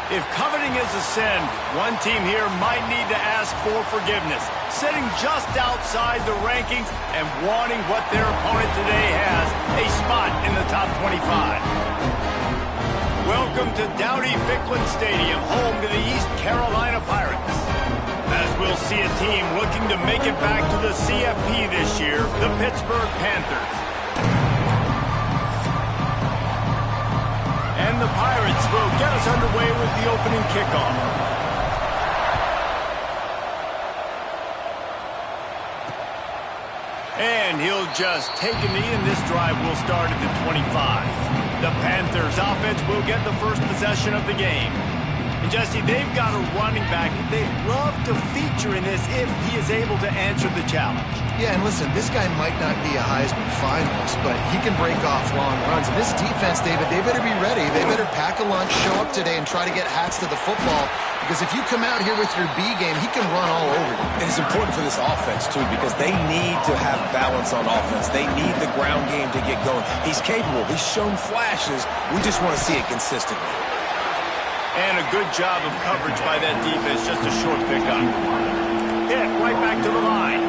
If coveting is a sin, one team here might need to ask for forgiveness, sitting just outside the rankings and wanting what their opponent today has, a spot in the top 25. Welcome to Dowdy-Ficklen Stadium, home to the East Carolina Pirates. As we'll see a team looking to make it back to the CFP this year, the Pittsburgh Panthers. And the Pirates will get us underway with the opening kickoff. And he'll just take a knee, and this drive will start at the 25. The Panthers offense will get the first possession of the game. And Jesse, they've got a running back that they'd love to feature in this if he is able to answer the challenge. Yeah, and listen, this guy might not be a Heisman finalist, but he can break off long runs. And this defense, David, they better be ready. They better pack a lunch, show up today, and try to get hats to the football. Because if you come out here with your B game, he can run all over you. And it's important for this offense, too, because they need to have balance on offense. They need the ground game to get going. He's capable. He's shown flashes. We just want to see it consistently. And a good job of coverage by that defense. Just a short pickup. Hit right back to the line.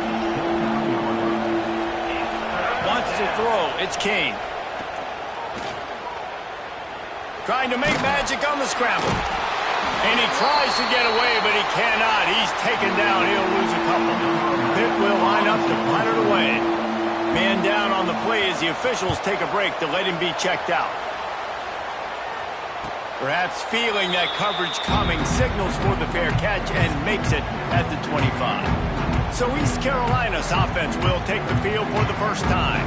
Wants to throw. It's Kane. Trying to make magic on the scramble. And he tries to get away, but he cannot. He's taken down. He'll lose a couple. Pitt will line up to punt it away. Man down on the play as the officials take a break to let him be checked out. Perhaps feeling that coverage coming, signals for the fair catch and makes it at the 25. So East Carolina's offense will take the field for the first time.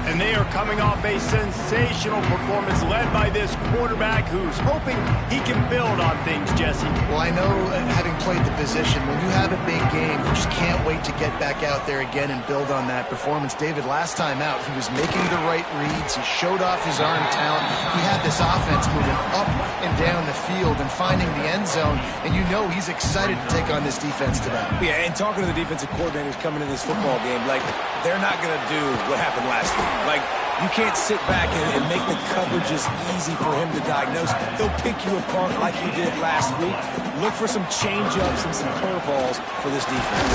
And they are coming off a sensational performance led by this quarterback who's hoping he can build on things, Jesse. Well, I know, having played the position, when you have a big game, you just can't wait to get back out there again and build on that performance. David, last time out, he was making the right reads. He showed off his arm talent. He had this offense moving up and down the field and finding the end zone. And you know he's excited to take on this defense today. Yeah, and talking to the defensive coordinators coming in this football game, like, they're not going to do what happened last week. Like, you can't sit back and make the coverages easy for him to diagnose. They'll pick you apart like he did last week. Look for some change-ups and some curveballs for this defense.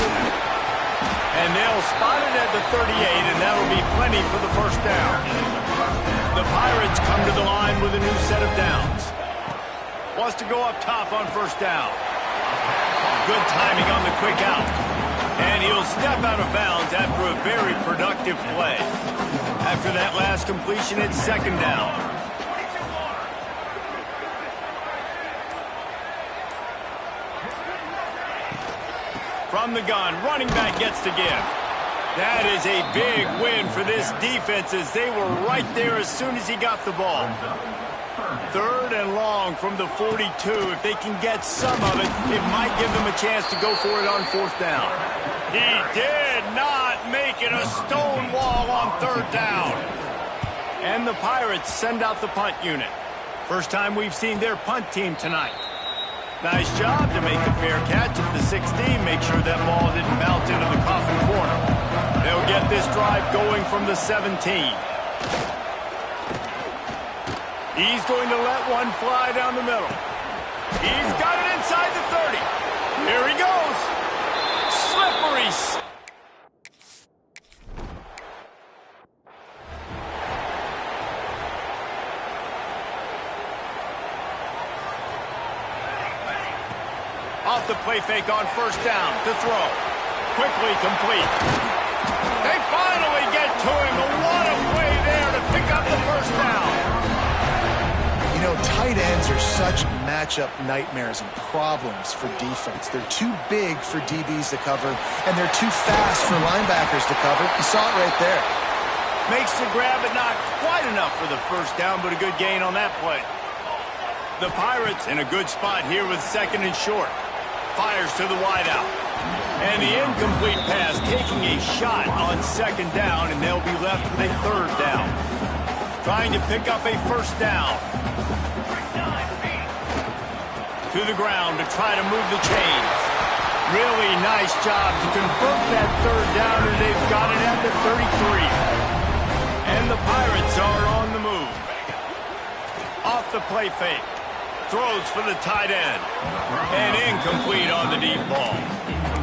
And they'll spot it at the 38, and that'll be plenty for the first down. The Pirates come to the line with a new set of downs. Wants to go up top on first down. Good timing on the quick out. And he'll step out of bounds after a very productive play. After that last completion, it's second down. From the gun, running back gets to give. That is a big win for this defense as they were right there as soon as he got the ball. Third and long from the 42. If they can get some of it, it might give them a chance to go for it on fourth down. He did not make it a stone wall on third down. And the Pirates send out the punt unit. First time we've seen their punt team tonight. Nice job to make the fair catch at the 16. Make sure that ball didn't bounce into the coffin corner. They'll get this drive going from the 17. He's going to let one fly down the middle. He's got it inside the 30. Here he goes. Slippery. Off the play fake on first down to throw. Quickly complete. They finally get to him. What a play there to pick up the first down. You know, tight ends are such matchup nightmares and problems for defense. They're too big for DBs to cover, and they're too fast for linebackers to cover. You saw it right there. Makes the grab, but not quite enough for the first down, but a good gain on that play. The Pirates in a good spot here with second and short. Fires to the wideout. And the incomplete pass taking a shot on second down, and they'll be left with a third down. Trying to pick up a first down. To the ground to try to move the chains. Really nice job to convert that third down, and they've got it at the 33. And the Pirates are on the move. Off the play fake. throws for the tight end. And incomplete on the deep ball.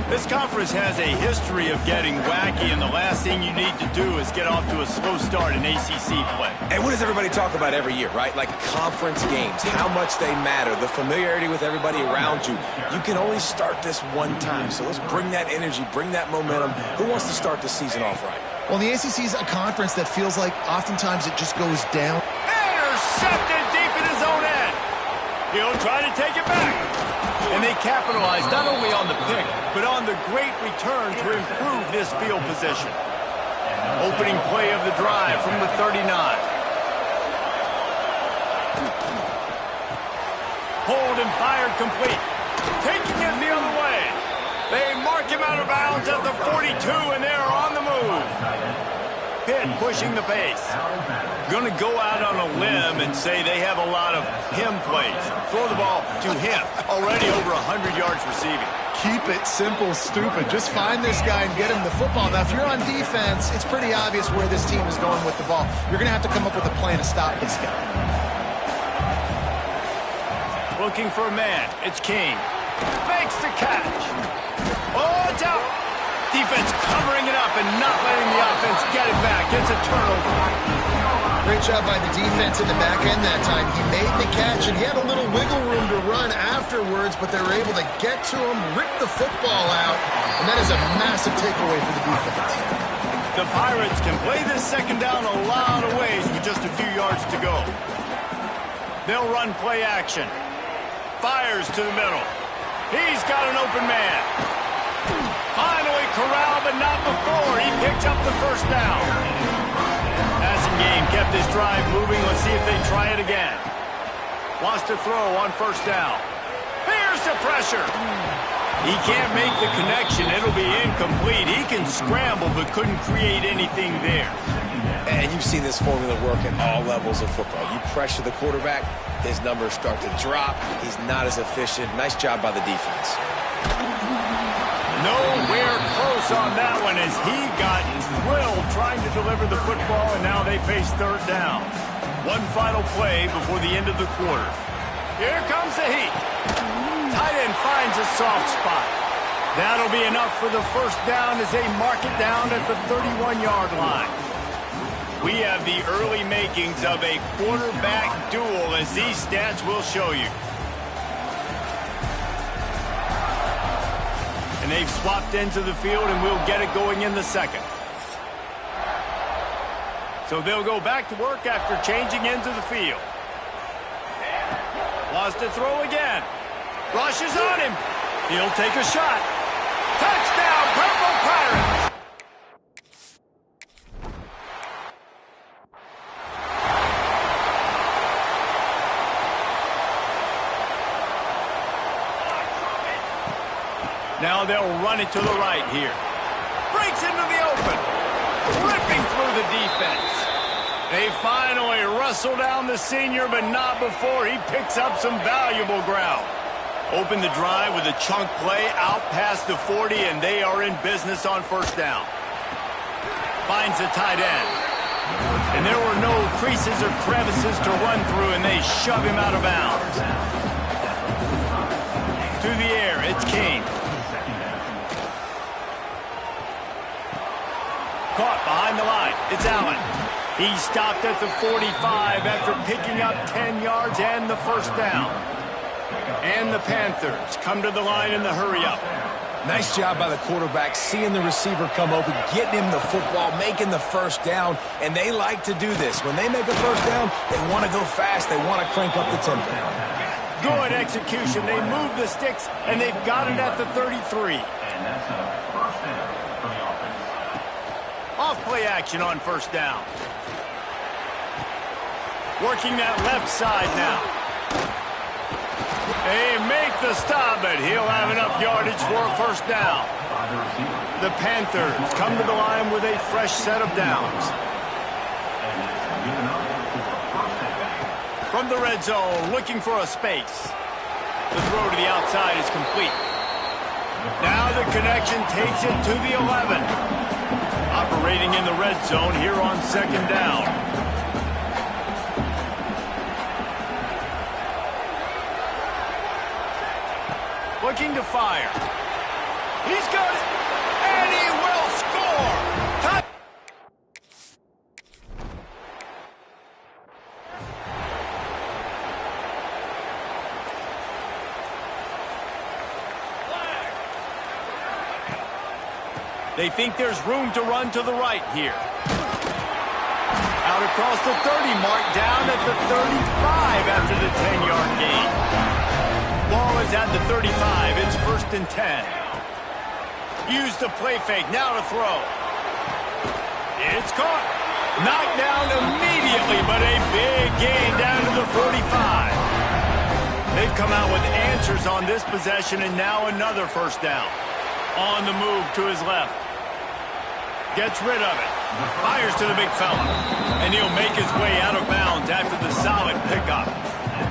This conference has a history of getting wacky, and the last thing you need to do is get off to a slow start in ACC play. And what does everybody talk about every year, right? Like conference games, how much they matter, the familiarity with everybody around you. You can only start this one time, so let's bring that energy, bring that momentum. Who wants to start the season off right? Well, the ACC is a conference that feels like oftentimes it just goes down. Intercepted deep in his own end. He'll try to take it back. And they capitalize not only on the pick, but on the great return to improve this field position. Opening play of the drive from the 39. Hold and fired complete. Taking it the other way. They mark him out of bounds at the 42, and they're on the move. Pitt pushing the pace. Going to go out on a limb and say they have a lot of him plays. Throw the ball to him. Already over 100 yards receiving. Keep it simple, stupid. Just find this guy and get him the football. Now, if you're on defense, it's pretty obvious where this team is going with the ball. You're going to have to come up with a plan to stop this guy. Looking for a man. It's King. Makes the catch. Oh, it's out. Defense covering it up and not letting the offense get it back. It's a turnover. Great job by the defense in the back end that time. He made the catch, and he had a little wiggle room to run afterwards, but they were able to get to him, rip the football out, and that is a massive takeaway for the defense. The Pirates can play this second down a lot of ways with just a few yards to go. They'll run play action. Fires to the middle. He's got an open man. Finally corralled, but not before. He picked up the first down. Passing game kept his drive moving. Let's see if they try it again. Wants to throw on first down. Here's the pressure. He can't make the connection. It'll be incomplete. He can scramble, but couldn't create anything there. And you've seen this formula work at all levels of football. You pressure the quarterback, his numbers start to drop. He's not as efficient. Nice job by the defense. Nowhere close on that one as he got drilled trying to deliver the football, and now they face third down. One final play before the end of the quarter. Here comes the heat. Tight end finds a soft spot. That'll be enough for the first down as they mark it down at the 31-yard line. We have the early makings of a quarterback duel, as these stats will show you. And they've swapped into the field, and we'll get it going in the second. So they'll go back to work after changing into the field. Wants to throw again. Rushes on him. He'll take a shot. Touchdown, Purple Pirates! Now they'll run it to the right here. Breaks into the open. Ripping through the defense. They finally wrestle down the senior, but not before he picks up some valuable ground. Open the drive with a chunk play out past the 40, and they are in business on first down. Finds the tight end. And there were no creases or crevices to run through, and they shove him out of bounds. To the air, it's King. Caught behind the line. It's Allen. He stopped at the 45 after picking up 10 yards and the first down. And the Panthers come to the line in the hurry-up. Nice job by the quarterback, seeing the receiver come open, getting him the football, making the first down, and they like to do this. When they make a first down, they want to go fast. They want to crank up the tempo. Good execution. They move the sticks, and they've got it at the 33. Off play action on first down. Working that left side now. They make the stop, but he'll have enough yardage for a first down. The Panthers come to the line with a fresh set of downs. From the red zone, looking for a space. The throw to the outside is complete. Now the connection takes it to the 11. Operating in the red zone here on second down. looking to fire. He's got it, and he will score. They think there's room to run to the right here. Out across the 30 mark, down at the 35 after the 10-yard gain. Ball is at the 35. It's 1st and 10. Use the play fake. Now to throw. It's caught. Knocked down immediately, but a big gain down to the 45. They've come out with answers on this possession, and now another 1st down. On the move to his left. Gets rid of it. Fires to the big fella. And he'll make his way out of bounds after the solid pickup.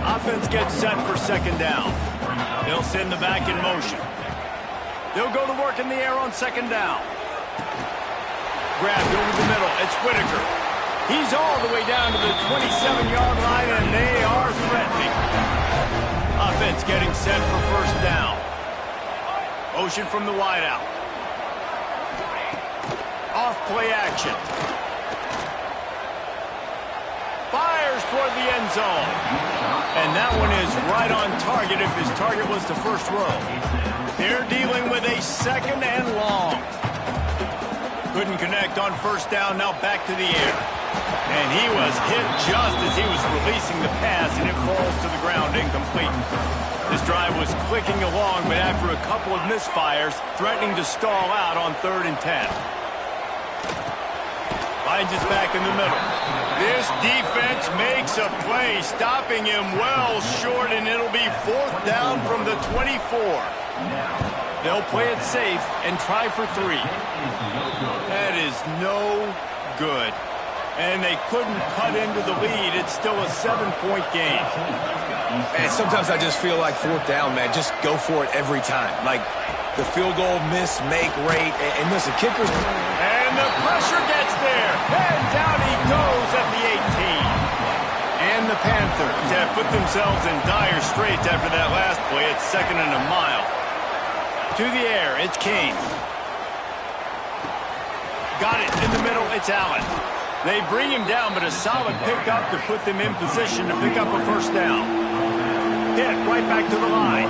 Offense gets set for 2nd down. They'll send the back in motion. They'll go to work in the air on 2nd down. Grabbed over the middle. It's Whitaker. He's all the way down to the 27-yard line, and they are threatening. Offense getting set for 1st down. Motion from the wideout. Off play action. Fires toward the end zone. And that one is right on target if his target was the 1st row. They're dealing with a 2nd and long. Couldn't connect on 1st down, now back to the air. And he was hit just as he was releasing the pass, and it falls to the ground incomplete. This drive was clicking along, but after a couple of misfires, threatening to stall out on 3rd and 10. Finds his back in the middle. This defense makes a play, stopping him well short, and it'll be 4th down from the 24. They'll play it safe and try for 3. That is no good. And they couldn't cut into the lead. It's still a 7-point game. And sometimes I just feel like 4th down, man. Just go for it every time. Like the field goal miss-make rate. And listen, kickers... And the pressure gets there. And down he goes at the 18. And the Panthers have put themselves in dire straits after that last play. It's 2nd and a mile. To the air, it's Kane. Got it in the middle, it's Allen. They bring him down, but a solid pickup to put them in position to pick up a 1st down. Hit right back to the line.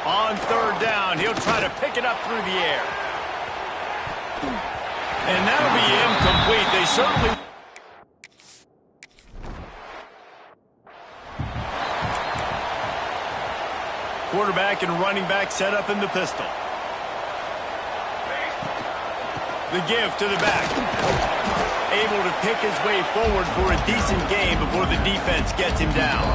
On 3rd down, he'll try to pick it up through the air. And that'll be incomplete. They certainly... Quarterback and running back set up in the pistol. The give to the back. Able to pick his way forward for a decent game before the defense gets him down.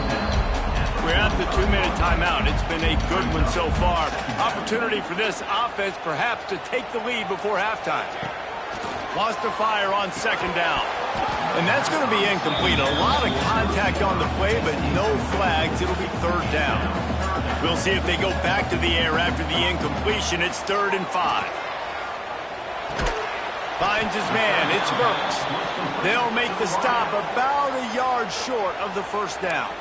We're at the 2-minute timeout. It's been a good one so far. Opportunity for this offense perhaps to take the lead before halftime. Lost to fire on 2nd down. And that's going to be incomplete. A lot of contact on the play, but no flags. It'll be 3rd down. We'll see if they go back to the air after the incompletion. It's 3rd and 5. Finds his man. It's Burks. They'll make the stop about a yard short of the 1st down.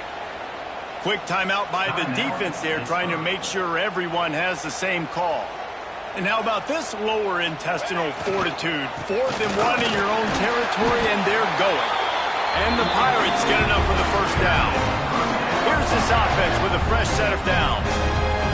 Quick timeout by the defense there, trying to make sure everyone has the same call. And how about this lower intestinal fortitude? 4th and 1 in your own territory, and they're going. And the Pirates get enough for the 1st down. Here's this offense with a fresh set of downs.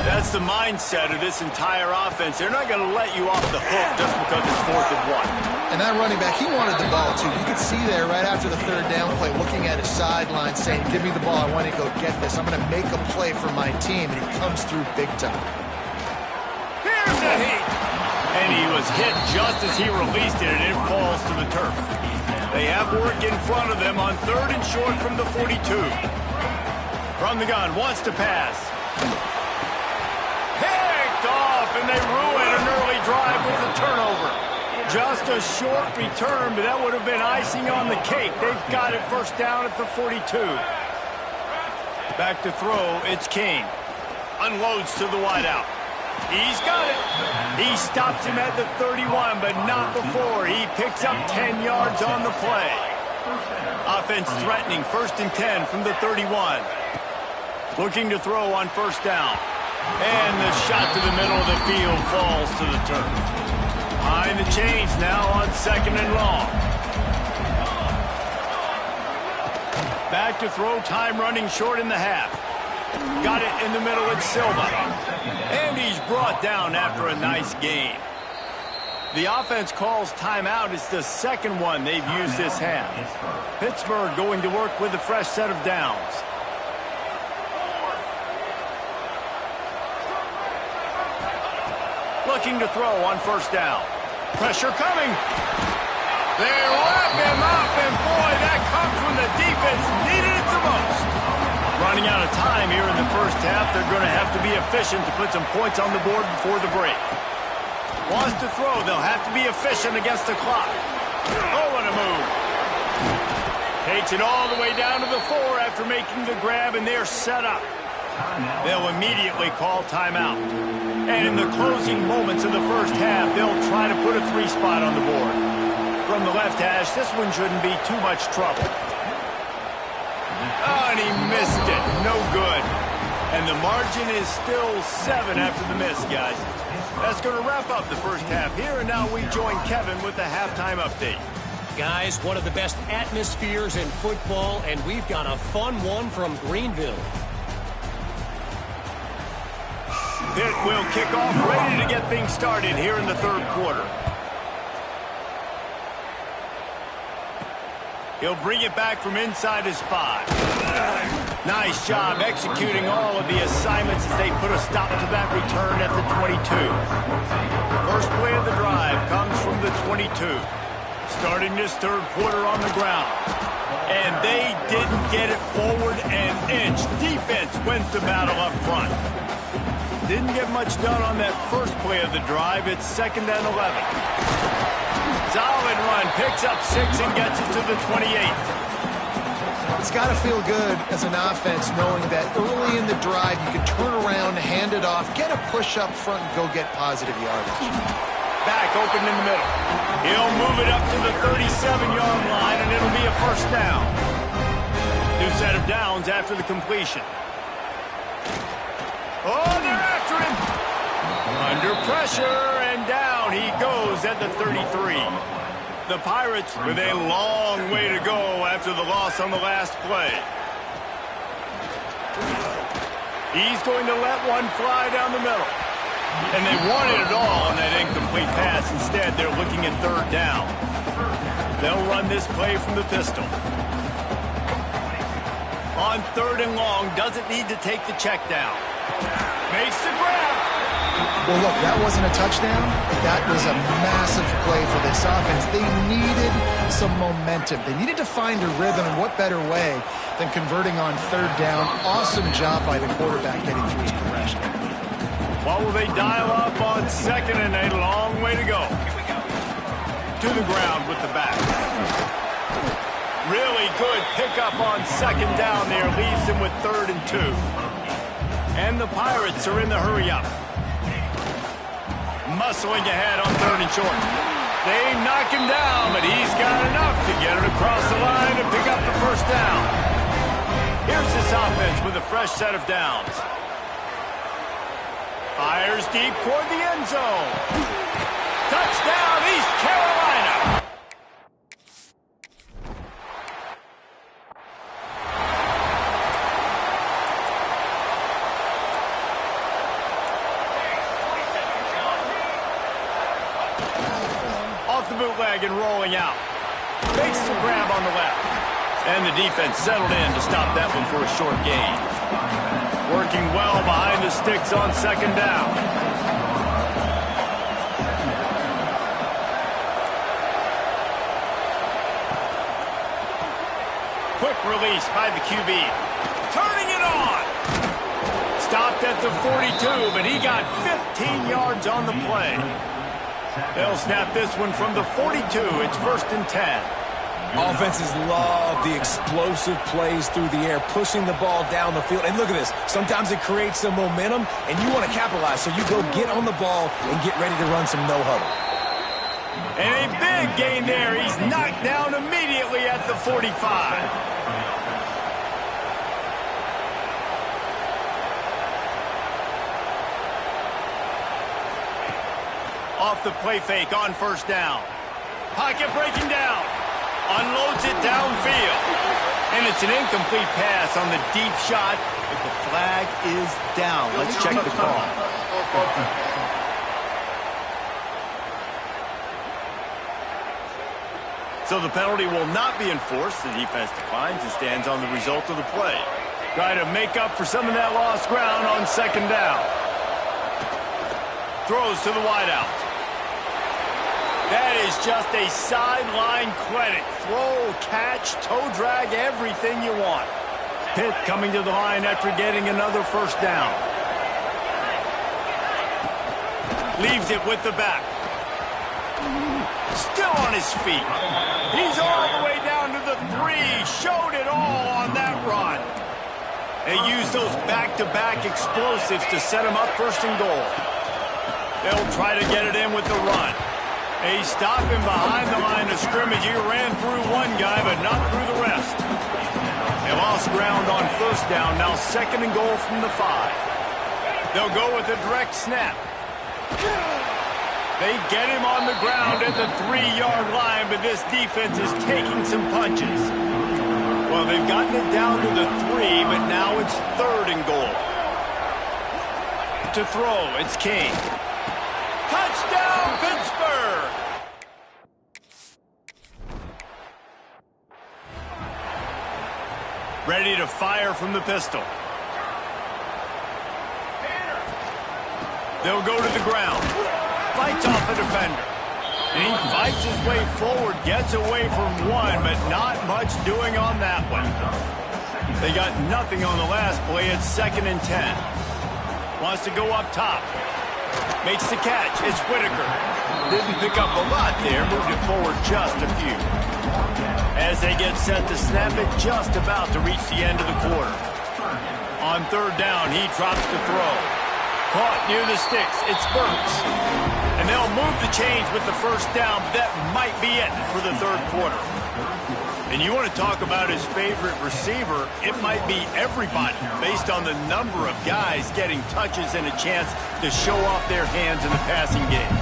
That's the mindset of this entire offense. They're not going to let you off the hook just because it's 4th and 1. And that running back, he wanted the ball, too. You could see there right after the 3rd down play, looking at his sideline, saying, give me the ball. I want to go get this. I'm going to make a play for my team. And he comes through big time. Here's a heat. And he was hit just as he released it, and it falls to the turf. They have work in front of them on 3rd and short from the 42. From the gun, wants to pass. Picked off, and they ruin an early drive with the turnover. Just a short return, but that would have been icing on the cake. They've got it 1st down at the 42. Back to throw, it's King. Unloads to the wideout. He's got it. He stops him at the 31, but not before. He picks up 10 yards on the play. Offense threatening, 1st and 10 from the 31. Looking to throw on first down. And the shot to the middle of the field falls to the turf. Behind the chains now on 2nd and long. Back to throw, time running short in the half. Got it in the middle with Silva. And he's brought down after a nice gain. The offense calls timeout. It's the second one they've used this half. Pittsburgh going to work with a fresh set of downs. Looking to throw on first down. Pressure coming. They wrap him up, and boy, that comes when the defense needed it the most. Running out of time here in the first half. They're going to have to be efficient to put some points on the board before the break. Wants to throw. They'll have to be efficient against the clock. Oh, what a move. Takes it all the way down to the 4 after making the grab, and they're set up. They'll immediately call timeout. And in the closing moments of the first half, they'll try to put a 3 spot on the board. From the left hash, this one shouldn't be too much trouble. Oh, and he missed it. No good. And the margin is still 7 after the miss, guys. That's going to wrap up the first half here, and now we join Kevin with the halftime update. Guys, one of the best atmospheres in football, and we've got a fun one from Greenville. Pitt will kick off, ready to get things started here in the third quarter. He'll bring it back from inside his 5. Nice job executing all of the assignments as they put a stop to that return at the 22. First play of the drive comes from the 22. Starting this third quarter on the ground. And they didn't get it forward an inch. Defense wins the battle up front. Didn't get much done on that first play of the drive. It's 2nd and 11. Solid run, picks up 6 and gets it to the 28. It's got to feel good as an offense knowing that early in the drive you can turn around, hand it off, get a push up front, and go get positive yardage. Back open in the middle. He'll move it up to the 37-yard line, and it'll be a first down. New set of downs after the completion. Oh, they're after him. Under pressure, and down he goes at the 33. The Pirates with a long way to go after the loss on the last play. He's going to let one fly down the middle. And they wanted it all on that incomplete pass. Instead, they're looking at third down. They'll run this play from the pistol. On 3rd and long, doesn't need to take the check down. Makes the grab. Well, look, that wasn't a touchdown, but that was a massive play for this offense. They needed some momentum. They needed to find a rhythm, and what better way than converting on 3rd down. Awesome job by the quarterback getting through his progression. What will they dial up on 2nd and a long way to go? To the ground with the back. Really good pickup on 2nd down there. Leaves them with 3rd and 2. And the Pirates are in the hurry-up. Muscling ahead on 3rd and short. They knock him down, but he's got enough to get it across the line and pick up the first down. Here's this offense with a fresh set of downs. Fires deep toward the end zone. Touchdown, East Carolina. Off the bootleg and rolling out. Makes the grab on the left. And the defense settled in to stop that one for a short gain. Working well behind the sticks on 2nd down. Quick release by the QB. Turning it on. Stopped at the 42, but he got 15 yards on the play. They'll snap this one from the 42. It's 1st and 10. Offenses love the explosive plays through the air, pushing the ball down the field. And look at this. Sometimes it creates some momentum, and you want to capitalize. So you go get on the ball and get ready to run some no-huddle. And a big gain there. He's knocked down immediately at the 45. the play fake on first down. Pocket breaking down. Unloads it downfield. And it's an incomplete pass on the deep shot, but the flag is down. Let's check the call. So the penalty will not be enforced. The defense declines and stands on the result of the play. Try to make up for some of that lost ground on second down. Throws to the wideout. That is just a sideline credit. Throw, catch, toe drag, everything you want. Pitt coming to the line after getting another first down. Leaves it with the back. Still on his feet. He's all the way down to the 3. Showed it all on that run. They use those back-to-back explosives to set him up first and goal. They'll try to get it in with the run. They stop him behind the line of scrimmage. He ran through one guy, but not through the rest. They lost ground on first down. Now second and goal from the 5. They'll go with a direct snap. They get him on the ground at the 3-yard line, but this defense is taking some punches. Well, they've gotten it down to the 3, but now it's third and goal. To throw, it's King. Touchdown, Pittsburgh! Ready to fire from the pistol. They'll go to the ground. Fights off a defender. And he fights his way forward, gets away from one, but not much doing on that one. They got nothing on the last play. It's second and 10. Wants to go up top. Makes the catch. It's Whitaker. Didn't pick up a lot there. Moved it forward just a few. As they get set to snap it, just about to reach the end of the quarter. On third down, he drops the throw. Caught near the sticks. It's Burks. And they'll move the chains with the first down, but that might be it for the third quarter. And you want to talk about his favorite receiver, it might be everybody based on the number of guys getting touches and a chance to show off their hands in the passing game.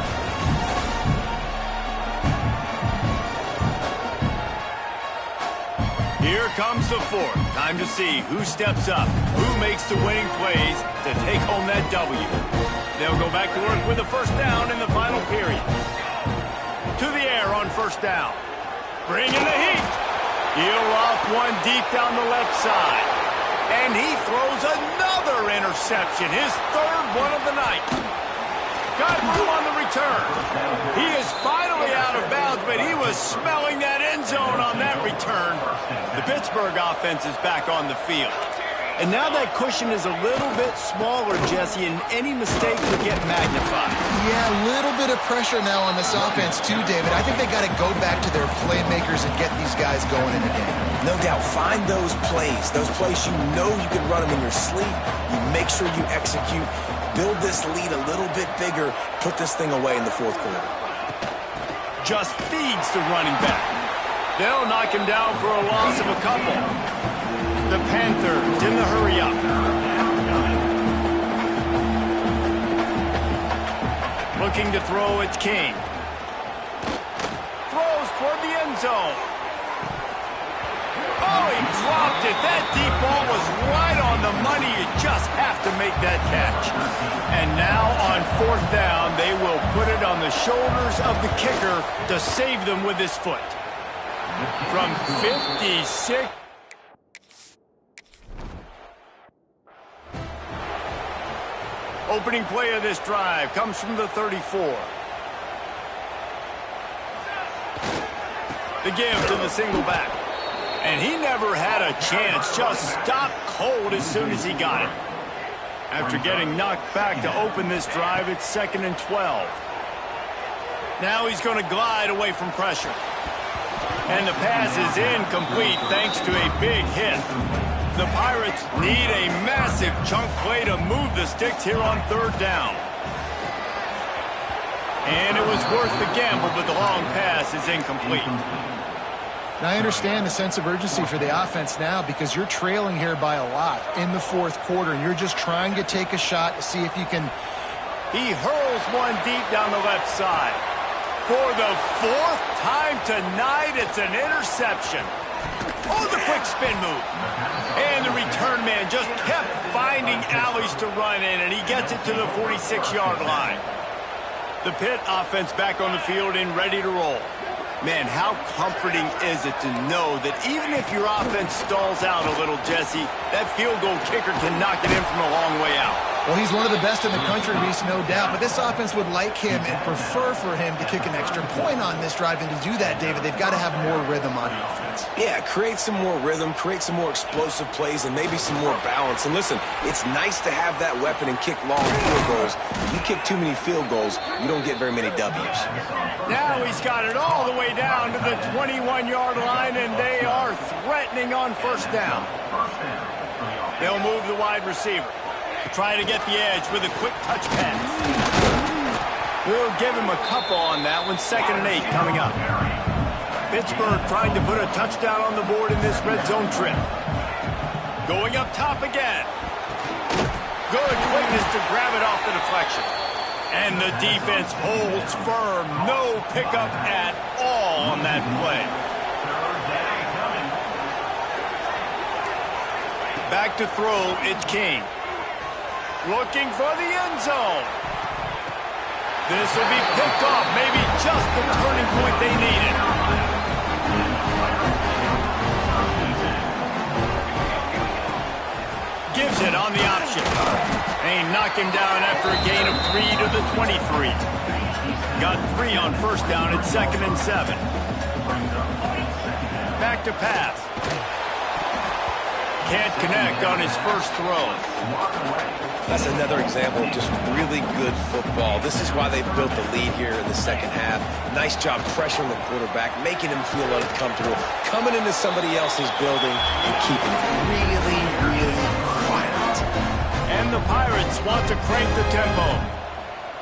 Here comes the 4th. Time to see who steps up, who makes the winning plays to take home that W. They'll go back to work with a first down in the final period. To the air on first down. Bring in the heat. He'll off one deep down the left side. And he throws another interception, his third one of the night. Got room on the return. He is finally out of bounds, but he was smelling that end zone on that return. The Pittsburgh offense is back on the field. And now that cushion is a little bit smaller, Jesse, and any mistake will get magnified. Yeah, a little bit of pressure now on this offense too, David. I think they got to go back to their playmakers and get these guys going in the game. No doubt. Find those plays you know you can run them in your sleep. You make sure you execute. Build this lead a little bit bigger. Put this thing away in the fourth quarter. Just feeds the running back. They'll knock him down for a loss of a couple. The Panthers in the hurry-up. Looking to throw, it's King. Throws toward the end zone. Oh, he dropped it. That deep ball was right on the money. You just have to make that catch. And now on fourth down, they will put it on the shoulders of the kicker to save them with his foot. From 56. Opening play of this drive comes from the 34. The give to the single back. And he never had a chance, just stopped cold as soon as he got it. After getting knocked back to open this drive, it's second and 12. Now he's going to glide away from pressure. And the pass is incomplete thanks to a big hit. The Pirates need a massive chunk play to move the sticks here on third down. And it was worth the gamble, but the long pass is incomplete. Now, I understand the sense of urgency for the offense now because you're trailing here by a lot in the fourth quarter, and you're just trying to take a shot to see if you can. He hurls drills one deep down the left side. For the fourth time tonight, it's an interception. Oh, the quick spin move. And the return man just kept finding alleys to run in, and he gets it to the 46-yard line. The Pitt offense back on the field and ready to roll. Man, how comforting is it to know that even if your offense stalls out a little, Jesse, that field goal kicker can knock it in from a long way out. Well, he's one of the best in the country, Reese, no doubt. But this offense would like him and prefer for him to kick an extra point on this drive. And to do that, David, they've got to have more rhythm on offense. Yeah, create some more rhythm, create some more explosive plays, and maybe some more balance. And listen, it's nice to have that weapon and kick long field goals. If you kick too many field goals, you don't get very many W's. Now he's got it all the way down to the 21-yard line, and they are threatening on first down. They'll move the wide receiver. Try to get the edge with a quick touch pass. We'll give him a couple on that one. 2nd and 8 coming up. Pittsburgh trying to put a touchdown on the board in this red zone trip. Going up top again. Good quickness to grab it off the deflection. And the defense holds firm. No pickup at all on that play. Back to throw, it's King. Looking for the end zone. This will be picked off. Maybe just the turning point they needed. Gives it on the option. They knock him down after a gain of 3 to the 23. Got 3 on first down at 2nd and 7. Back to pass. Can't connect on his first throw. That's another example of just really good football. This is why they built the lead here in the second half. Nice job pressuring the quarterback, making him feel uncomfortable, coming into somebody else's building and keeping it really, really quiet. And the Pirates want to crank the tempo.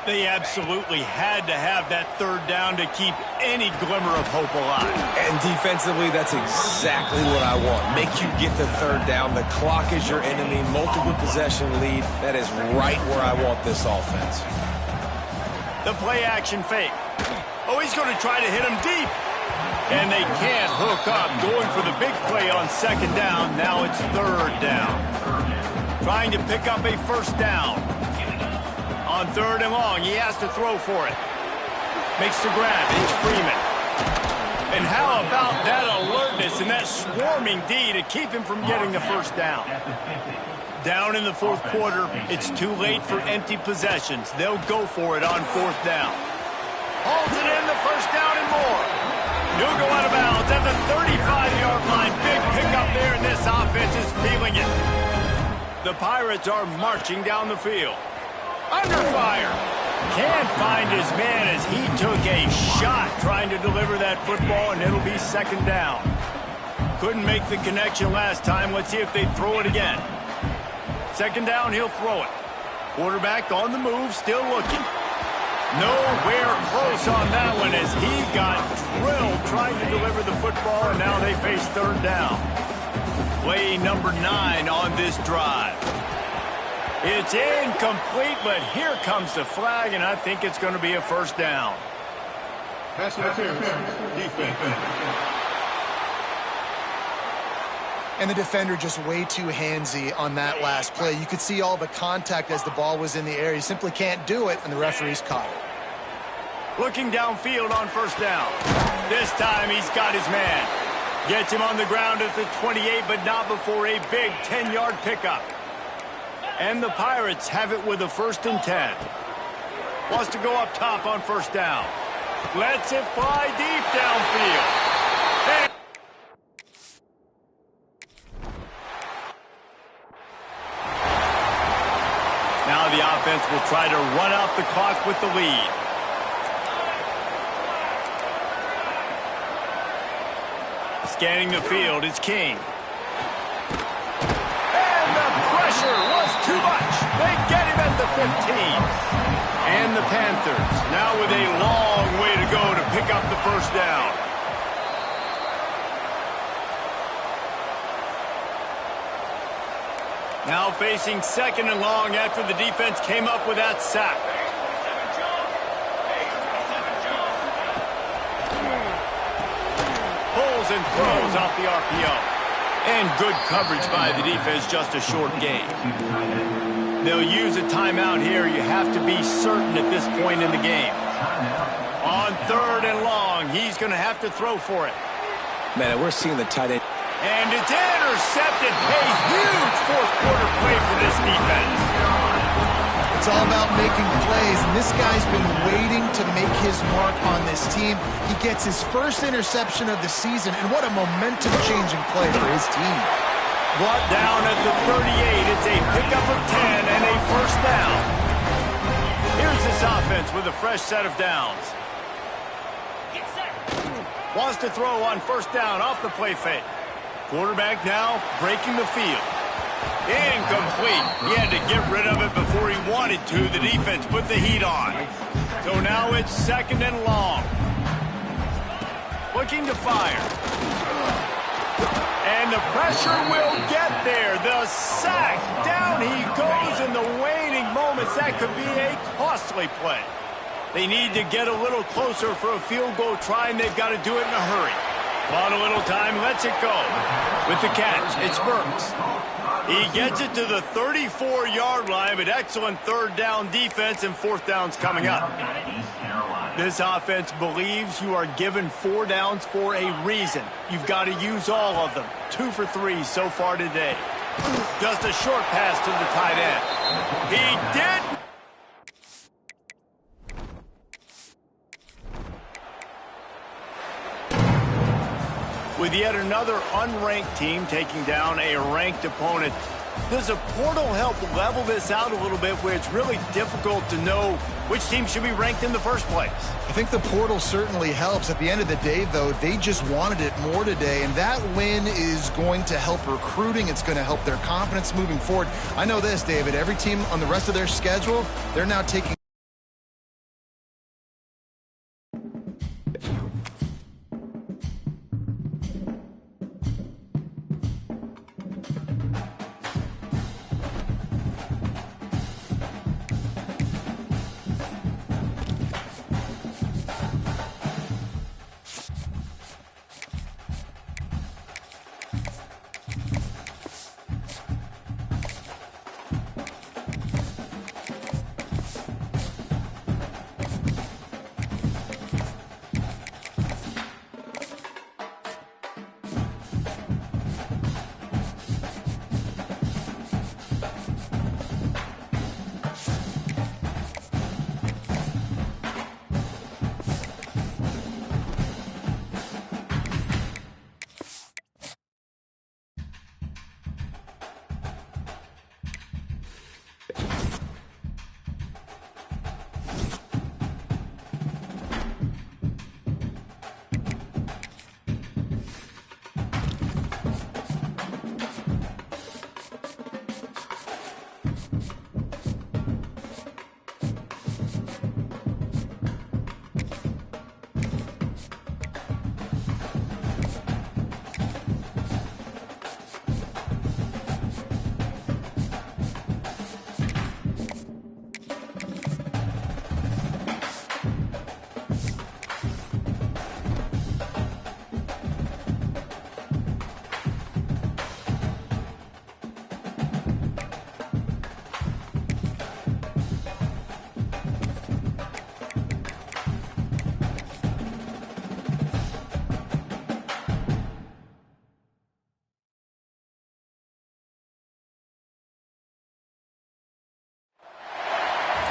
They absolutely had to have that third down to keep any glimmer of hope alive. And defensively, that's exactly what I want. Make you get the third down. The clock is your enemy. Multiple possession lead. That is right where I want this offense. The play action fake. Oh, he's going to try to hit him deep. And they can't hook up. Going for the big play on 2nd down. Now it's 3rd down. Trying to pick up a first down. On 3rd and long, he has to throw for it. Makes the grab. It's Freeman. And how about that alertness and that swarming D to keep him from getting the first down? Down in the 4th quarter, it's too late for empty possessions. They'll go for it on 4th down. Holds it in, the first down and more. He'll go out of bounds at the 35-yard line. Big pickup there, and this offense is feeling it. The Pirates are marching down the field. Under fire. Can't find his man as he took a shot trying to deliver that football, and it'll be 2nd down. Couldn't make the connection last time. Let's see if they throw it again. 2nd down, he'll throw it. Quarterback on the move, still looking. Nowhere close on that one as he got drilled trying to deliver the football, and now they face 3rd down. Play number 9 on this drive. It's incomplete, but here comes the flag, and I think it's going to be a first down. Pass interference, defense. And the defender just way too handsy on that last play. You could see all the contact as the ball was in the air. He simply can't do it, and the referee's caught it. Looking downfield on first down. This time he's got his man. Gets him on the ground at the 28, but not before a big 10-yard pickup. And the Pirates have it with a 1st and 10. Wants to go up top on first down. Lets it fly deep downfield. And now the offense will try to run out the clock with the lead. Scanning the field, it's King. Pressure was too much. They get him at the 15. And the Panthers now with a long way to go to pick up the first down. Now facing 2nd and long after the defense came up with that sack. and throws off the RPO. And good coverage by the defense, just a short gain. They'll use a timeout here. You have to be certain at this point in the game. On 3rd and long, he's going to have to throw for it. Man, we're seeing the tight end. And it's intercepted. A huge fourth-quarter play for this defense. It's all about making plays, and this guy's been waiting to make his mark on this team. He gets his first interception of the season, and what a momentum-changing play for his team. Brought down at the 38. It's a pickup of 10 and a first down. Here's this offense with a fresh set of downs. Wants to throw on first down off the play fake. Quarterback now breaking the field. Incomplete. He had to get rid of it before he wanted to. The defense put the heat on. So now it's 2nd and long. Looking to fire. And the pressure will get there. The sack. Down he goes in the waning moments. That could be a costly play. They need to get a little closer for a field goal try, and they've got to do it in a hurry. On a little time, lets it go. With the catch, it's Burks. He gets it to the 34-yard line, but excellent 3rd down defense, and 4th down's coming up. This offense believes you are given 4 downs for a reason. You've got to use all of them. 2 for 3 so far today. Just a short pass to the tight end. He did. With yet another unranked team taking down a ranked opponent, does a portal help level this out a little bit where it's really difficult to know which team should be ranked in the first place? I think the portal certainly helps. At the end of the day, though, they just wanted it more today, and that win is going to help recruiting. It's going to help their confidence moving forward. I know this, David. Every team on the rest of their schedule, they're now taking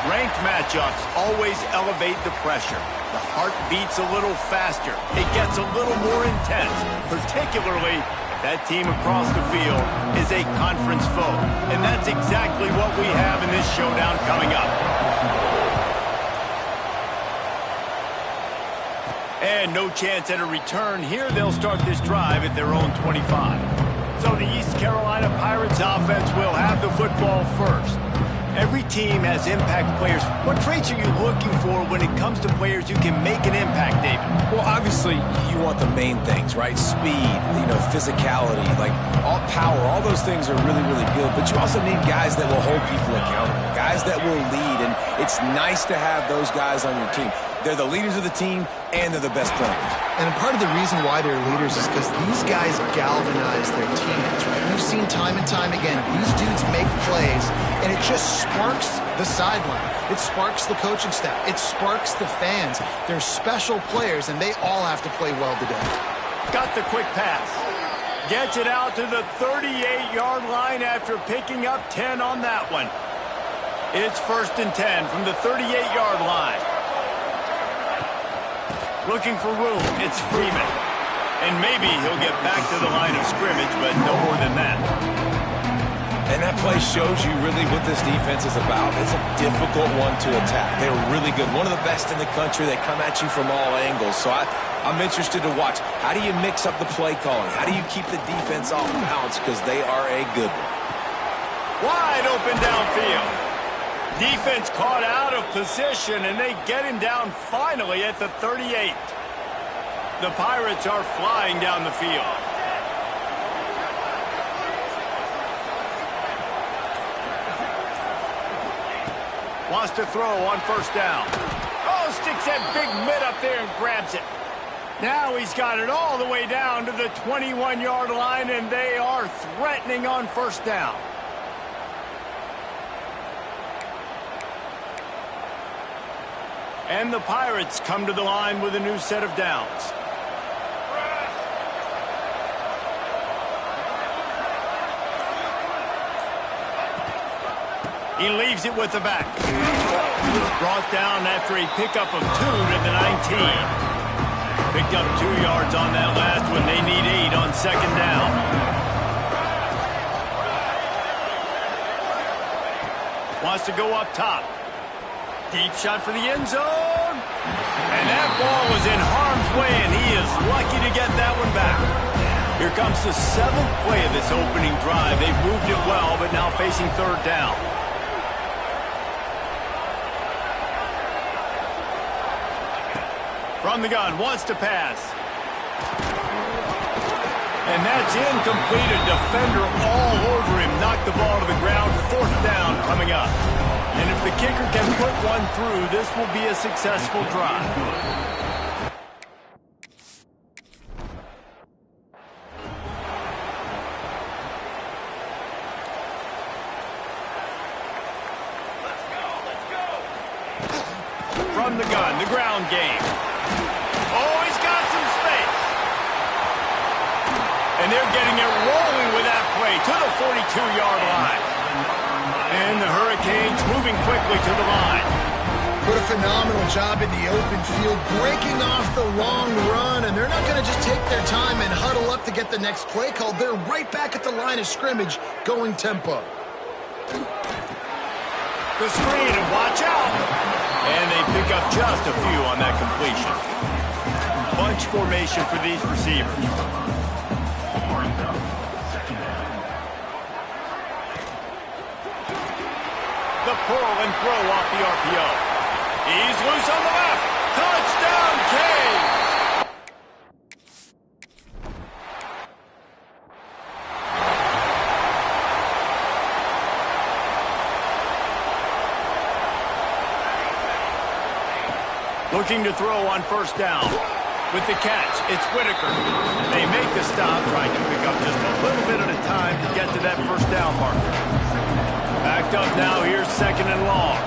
Ranked matchups always elevate the pressure. The heart beats a little faster. It gets a little more intense, particularly if that team across the field is a conference foe. And that's exactly what we have in this showdown coming up. And no chance at a return here. They'll start this drive at their own 25. So the East Carolina Pirates offense will have the football first. Every team has impact players. What traits are you looking for when it comes to players who can make an impact, David? Well, obviously, you want the main things, right? Speed, physicality, like all power, all those things are really, really good. But you also need guys that will hold people accountable, guys that will lead. And it's nice to have those guys on your team. They're the leaders of the team, and they're the best players. And part of the reason why they're leaders is because these guys galvanize their teammates, right? We've seen time and time again, these dudes make plays, and it just sparks the sideline. It sparks the coaching staff. It sparks the fans. They're special players, and they all have to play well today. Got the quick pass. Gets it out to the 38-yard line after picking up 10 on that one. It's 1st and 10 from the 38-yard line. Looking for room, it's Freeman. And maybe he'll get back to the line of scrimmage, but no more than that. And that play shows you really what this defense is about. It's a difficult one to attack. They're really good. One of the best in the country. They come at you from all angles. So I'm interested to watch. How do you mix up the play calling? How do you keep the defense off balance? Because they are a good one. Wide open downfield. Defense caught out of position, and they get him down finally at the 38. The Pirates are flying down the field. Wants to throw on 1st down. Oh, sticks that big mitt up there and grabs it. Now he's got it all the way down to the 21-yard line, and they are threatening on 1st down. And the Pirates come to the line with a new set of downs. He leaves it with the back. Brought down after a pickup of 2 to the 19. Picked up 2 yards on that last one. They need 8 on 2nd down. Wants to go up top. Deep shot for the end zone. And that ball was in harm's way, and he is lucky to get that one back. Here comes the 7th play of this opening drive. They've moved it well, but now facing 3rd down. From the gun, wants to pass. And that's incomplete. A defender all over him. Knocked the ball to the ground. 4th down coming up. And if the kicker can put one through, this will be a successful drive. From the gun, the ground game. Oh, he's got some space. And they're getting it rolling with that play to the 42-yard line. And the Hurricanes moving quickly to the line. What a phenomenal job in the open field, breaking off the long run, and they're not going to just take their time and huddle up to get the next play called. They're right back at the line of scrimmage, going tempo. The screen, and watch out. And they pick up just a few on that completion. Bunch formation for these receivers. The pull and throw off the RPO. He's loose on the left. Touchdown, Canes! Looking to throw on 1st down. With the catch, it's Whitaker. They make the stop, trying to pick up just a little bit at a time to get to that 1st down marker. Backed up now, here's 2nd and long.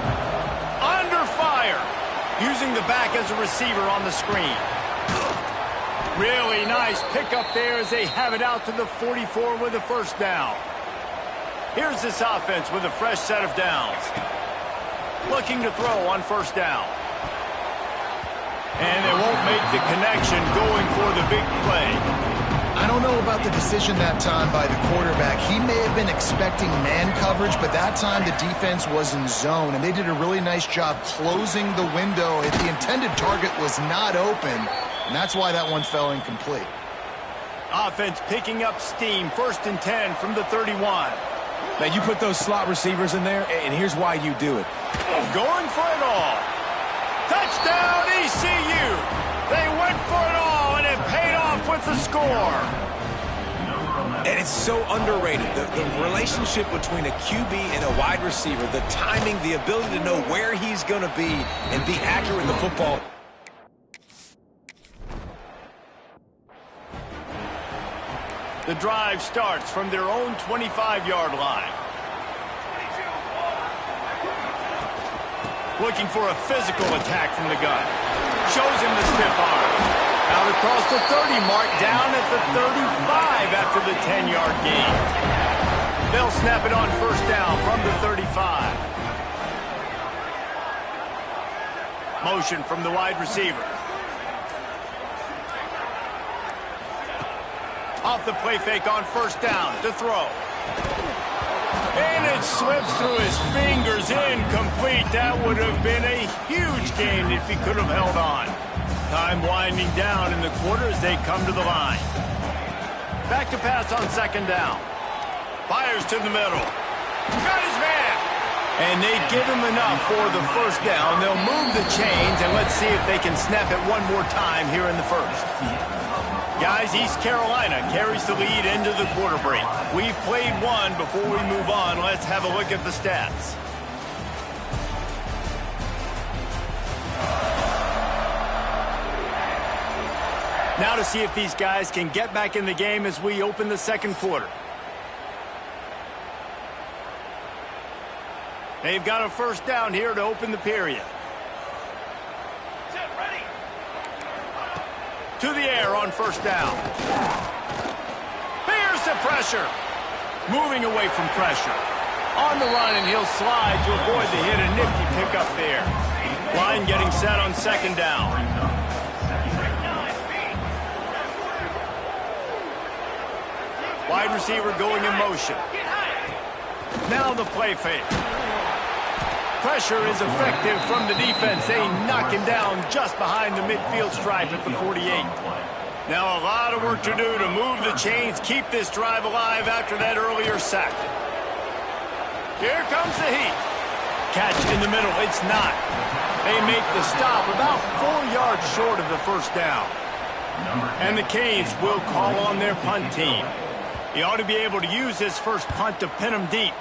Under fire. Using the back as a receiver on the screen. Really nice pickup there as they have it out to the 44 with a 1st down. Here's this offense with a fresh set of downs. Looking to throw on 1st down. And they won't make the connection going for the big play. I don't know about the decision that time by the quarterback. He may have been expecting man coverage, but that time the defense was in zone, and they did a really nice job closing the window. The intended target was not open, and that's why that one fell incomplete. Offense picking up steam. 1st and 10 from the 31. Now, you put those slot receivers in there, and here's why you do it. Going for it all. Touchdown, ECU. They went for it all, and it paid off with the score. And it's so underrated. The relationship between a QB and a wide receiver, the timing, the ability to know where he's going to be and be accurate with the football. The drive starts from their own 25-yard line. Looking for a physical attack from the gun. Shows him the stiff arm. Out across the 30 mark, down at the 35 after the 10-yard gain. They'll snap it on first down from the 35. Motion from the wide receiver. Off the play fake on first down to throw. And it slips through his fingers, incomplete. That would have been a huge gain if he could have held on. Time winding down in the quarter as they come to the line. Back to pass on second down. Fires to the middle. Got his man. And they give him enough for the first down. They'll move the chains, and let's see if they can snap it one more time here in the first. Guys, East Carolina carries the lead into the quarter break. We've played one. Before we move on, let's have a look at the stats. Now to see if these guys can get back in the game as we open the second quarter. They've got a first down here to open the period. To the air on first down. Here's the pressure. Moving away from pressure. On the run, and he'll slide to avoid the hit. A nifty pickup there. Line getting set on second down. Wide receiver going in motion. Now the play fake. Pressure is effective from the defense. They knock him down just behind the midfield stripe at the 48. Now a lot of work to do to move the chains, keep this drive alive after that earlier sack. Here comes the heat. Catch in the middle. It's not. They make the stop about 4 yards short of the first down. And the Canes will call on their punt team. He ought to be able to use his first punt to pin him deep.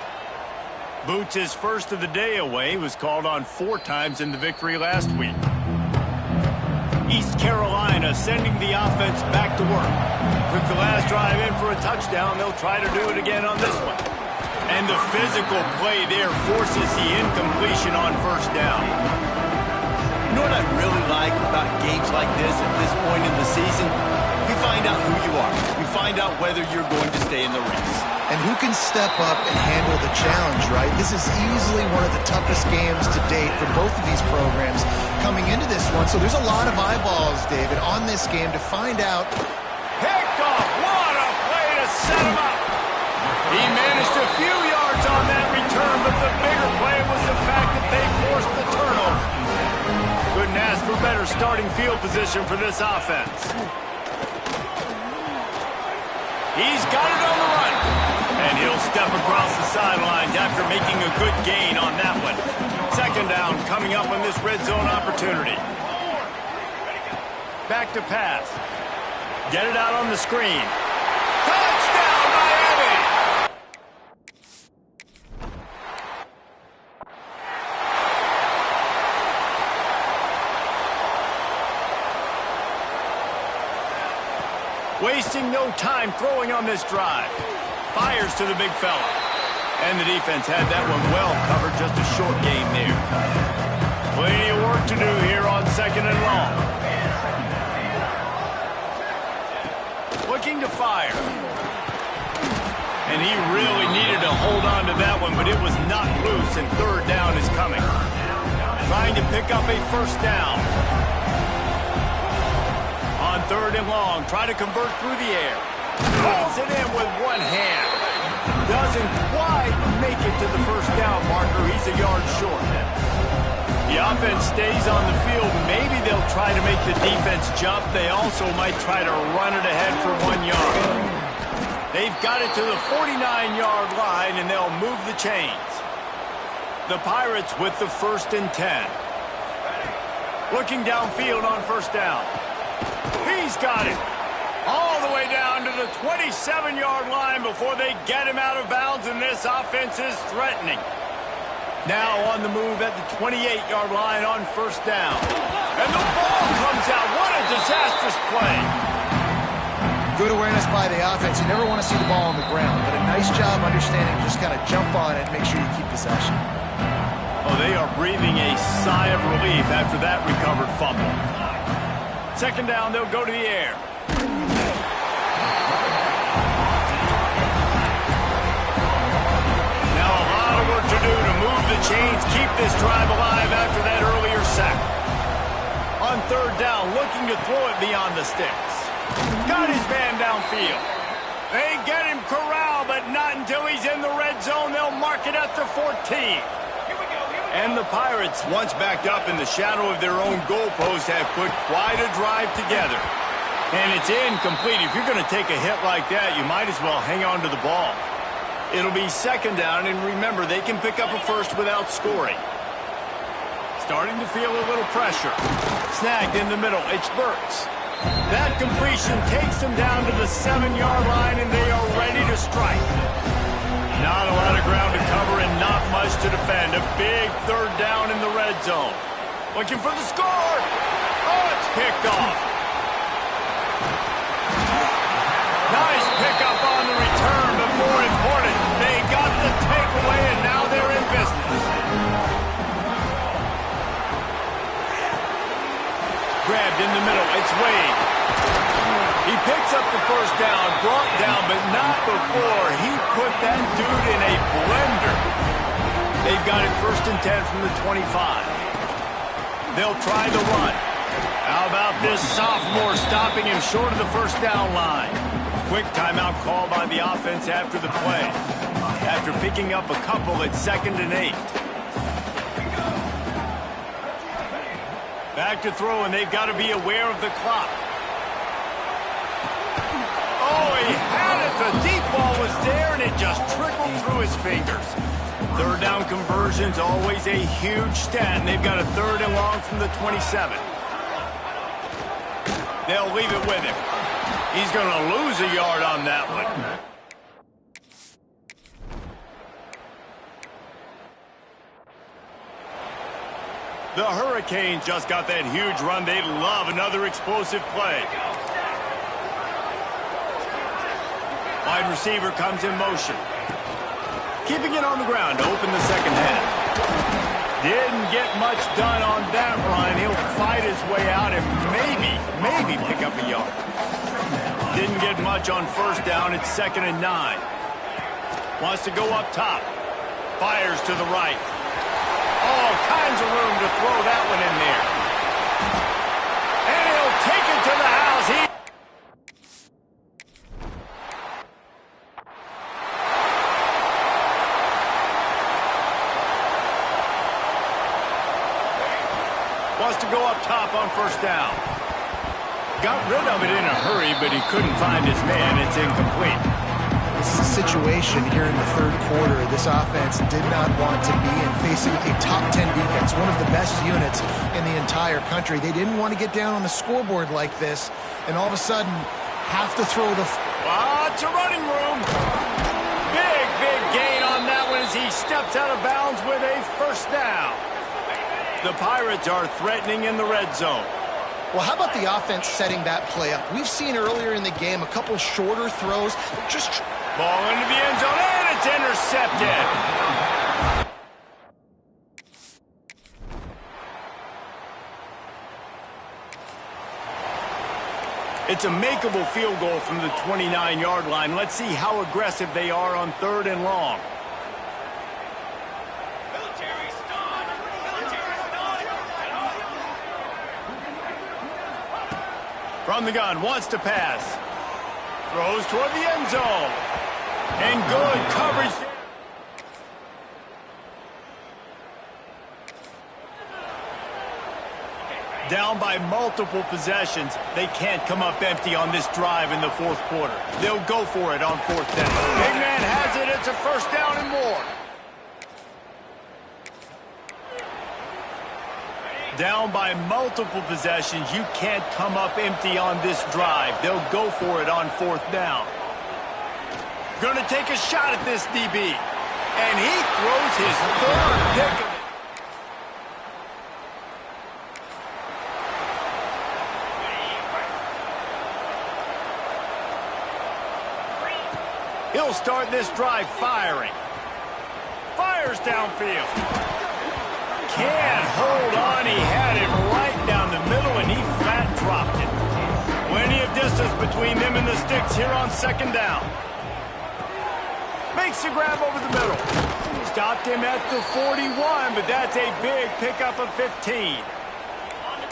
Boots' first of the day away was called on 4 times in the victory last week. East Carolina sending the offense back to work. Took the last drive in for a touchdown. They'll try to do it again on this one. And the physical play there forces the incompletion on first down. You know what I really like about games like this at this point in the season? You find out who you are. You find out whether you're going to stay in the race. And who can step up and handle the challenge, right? This is easily one of the toughest games to date for both of these programs coming into this one. So there's a lot of eyeballs, David, on this game to find out. Picked off. What a play to set him up. He managed a few yards on that return, but the bigger play was the fact that they forced the turnover. Couldn't ask for better starting field position for this offense. He's got it on the run. And he'll step across the sidelines after making a good gain on that one. Second down coming up on this red zone opportunity. Back to pass. Get it out on the screen. Touchdown, Miami! Wasting no time throwing on this drive. Fires to the big fella. And the defense had that one well covered, just a short gain there. Plenty of work to do here on second and long. Looking to fire. And he really needed to hold on to that one, but it was not loose, and third down is coming. Trying to pick up a first down. On third and long, try to convert through the air. Pulls it in with one hand. Doesn't quite make it to the first down marker. He's a yard short. The offense stays on the field. Maybe they'll try to make the defense jump. They also might try to run it ahead for 1 yard. They've got it to the 49-yard line, and they'll move the chains. The Pirates with the 1st and 10. Looking downfield on first down. He's got it. All the way down to the 27-yard line before they get him out of bounds, and this offense is threatening. Now on the move at the 28-yard line on first down. And the ball comes out. What a disastrous play. Good awareness by the offense. You never want to see the ball on the ground, but a nice job understanding to just kind of jump on it and make sure you keep possession. Oh, they are breathing a sigh of relief after that recovered fumble. Second down, they'll go to the air. Now a lot of work to do to move the chains, keep this drive alive after that earlier sack. On third down, looking to throw it beyond the sticks. Got his man downfield. They get him corralled, but not until he's in the red zone. They'll mark it at the 14. And the Pirates, once backed up in the shadow of their own goalpost, have put quite a drive together. And it's incomplete. If you're going to take a hit like that, you might as well hang on to the ball. It'll be second down, and remember, they can pick up a first without scoring. Starting to feel a little pressure. Snagged in the middle. It's Burks. That completion takes them down to the 7-yard line, and they are ready to strike. Not a lot of ground to cover and not much to defend. A big third down in the red zone. Looking for the score. Oh, it's picked off. Nice pickup on the return, but more important, they got the takeaway, and now they're in business. Grabbed in the middle. It's Wade. He picks up the first down, brought down, but not before he put that dude in a blender. They've got it 1st and 10 from the 25. They'll try the run. How about this sophomore stopping him short of the first down line? Quick timeout call by the offense after the play. After picking up a couple at 2nd and 8. Back to throw, and they've got to be aware of the clock. Oh, he had it. The deep ball was there, and it just trickled through his fingers. Third down conversion's always a huge stat, and they've got a 3rd and long from the 27. They'll leave it with him. He's going to lose a yard on that one. The Hurricanes just got that huge run. They love another explosive play. Wide receiver comes in motion. Keeping it on the ground to open the second half. Didn't get much done on that run. He'll fight his way out and maybe pick up a yard. Didn't get much on first down. It's 2nd and 9. Wants to go up top. Fires to the right. All kinds of room to throw that one in there. And he'll take it to the house. Wants to go up top on first down. Got rid of it in a hurry, but he couldn't find his man. It's incomplete. This is a situation here in the 3rd quarter this offense did not want to be in, facing a top 10 defense, one of the best units in the entire country. They didn't want to get down on the scoreboard like this, and all of a sudden have to throw the... It's a running room. Big gain on that one as he steps out of bounds with a first down. The Pirates are threatening in the red zone. Well, how about the offense setting that play up? We've seen earlier in the game a couple shorter throws. Just ball into the end zone, and it's intercepted. It's a makeable field goal from the 29-yard line. Let's see how aggressive they are on 3rd and long. From the gun, wants to pass. Throws toward the end zone. And good coverage. Down by multiple possessions. They can't come up empty on this drive in the 4th quarter. They'll go for it on 4th down. Big man has it. It's a first down and more. Down by multiple possessions. You can't come up empty on this drive. They'll go for it on 4th down. Going to take a shot at this DB. And he throws his 3rd pick of it. He'll start this drive firing. Fires downfield. Can't hold on. He had it right down the middle, and he flat dropped it. Plenty of distance between them and the sticks here on second down. Makes the grab over the middle. Stopped him at the 41, but that's a big pickup of 15.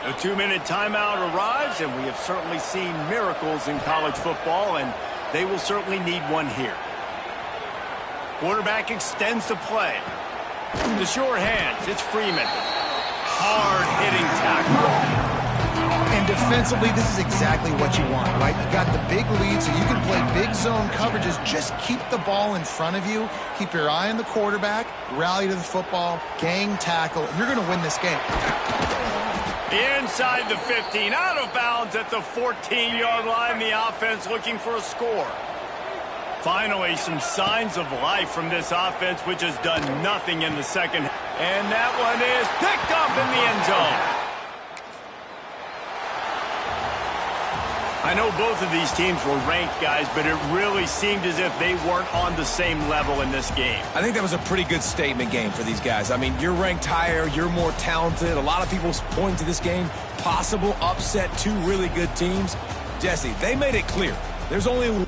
A 2-minute timeout arrives, and we have certainly seen miracles in college football, and they will certainly need one here. Quarterback extends the play. The sure hands, it's Freeman. Hard-hitting tackle. And defensively, this is exactly what you want, right? You got the big lead, so you can play big zone coverages. Just keep the ball in front of you. Keep your eye on the quarterback. Rally to the football. Gang tackle. You're going to win this game. Inside the 15, out of bounds at the 14-yard line. The offense looking for a score. Finally, some signs of life from this offense, which has done nothing in the second. And that one is picked up in the end zone. I know both of these teams were ranked, guys, but it really seemed as if they weren't on the same level in this game. I think that was a pretty good statement game for these guys. I mean, you're ranked higher, you're more talented. A lot of people point to this game, possible upset, two really good teams. Jesse, they made it clear. There's only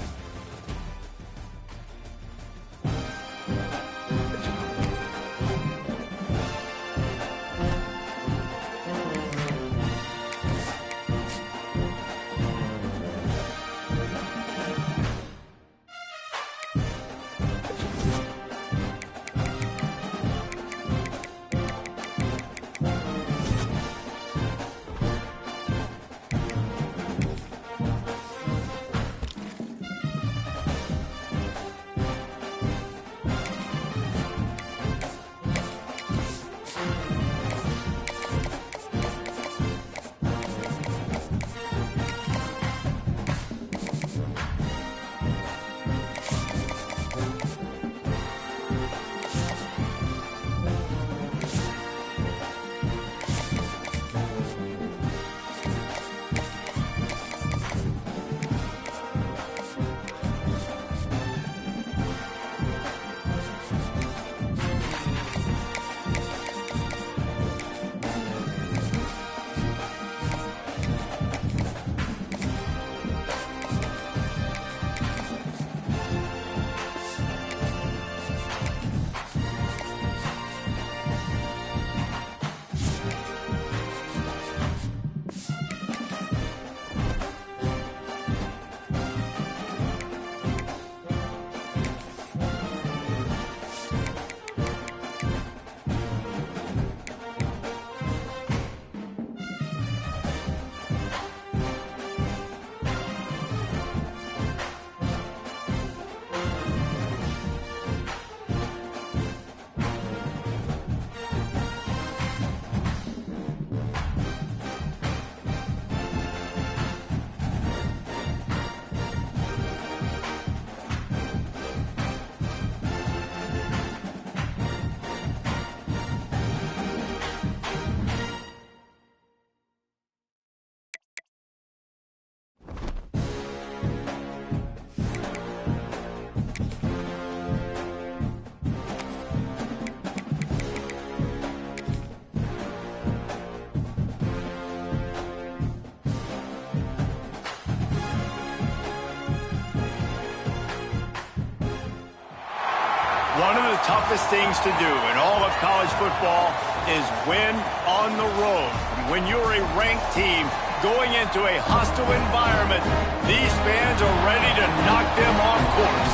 One of the toughest things to do in all of college football is win on the road. When you're a ranked team going into a hostile environment, these fans are ready to knock them off course.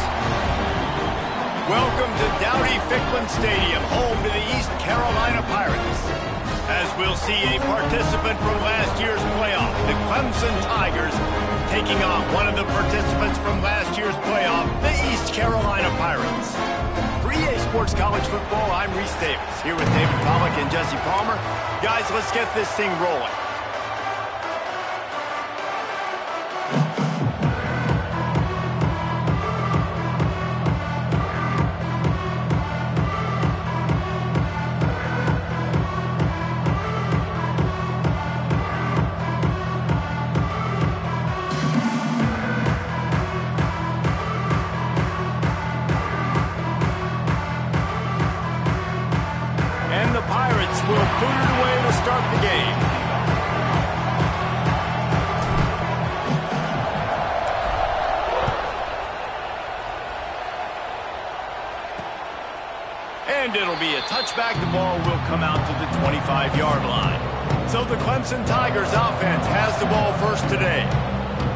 Welcome to Dowdy-Ficklen Stadium, home to the East Carolina Pirates. As we'll see a participant from last year's playoff, the Clemson Tigers, taking on one of the participants from last year's playoff, the East Carolina Pirates. For EA Sports College Football, I'm Reese Davis, here with David Pollack and Jesse Palmer. Guys, let's get this thing rolling. start the game. And it'll be a touchback. The ball will come out to the 25-yard line. So the Clemson Tigers offense has the ball first today.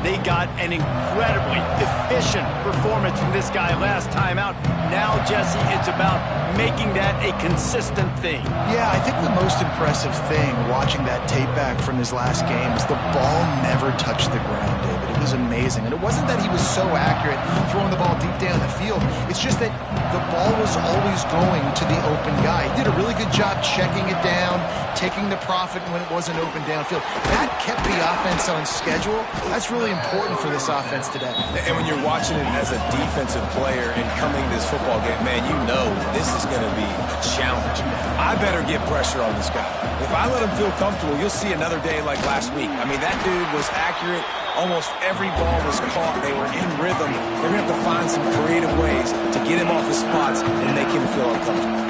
They got an incredibly efficient performance from this guy last time out. Now, Jesse, it's about making that a consistent thing. Yeah, I think the most impressive thing watching that tape back from his last game is the ball never touched the ground, David. It was amazing. And it wasn't that he was so accurate throwing the ball deep down the field. It's just that the ball was always going to the open guy. He did a really good job checking it down, taking the profit when it wasn't open downfield. That kept the offense on schedule. That's really important for this offense today. And when you're watching it as a defensive player and coming to this football game, man, you know this is going to be a challenge. I better get pressure on this guy. If I let him feel comfortable, you'll see another day like last week. I mean, that dude was accurate. Almost every ball was caught. They were in rhythm. They're going to have to find some creative ways to get him off his spots and make him feel uncomfortable.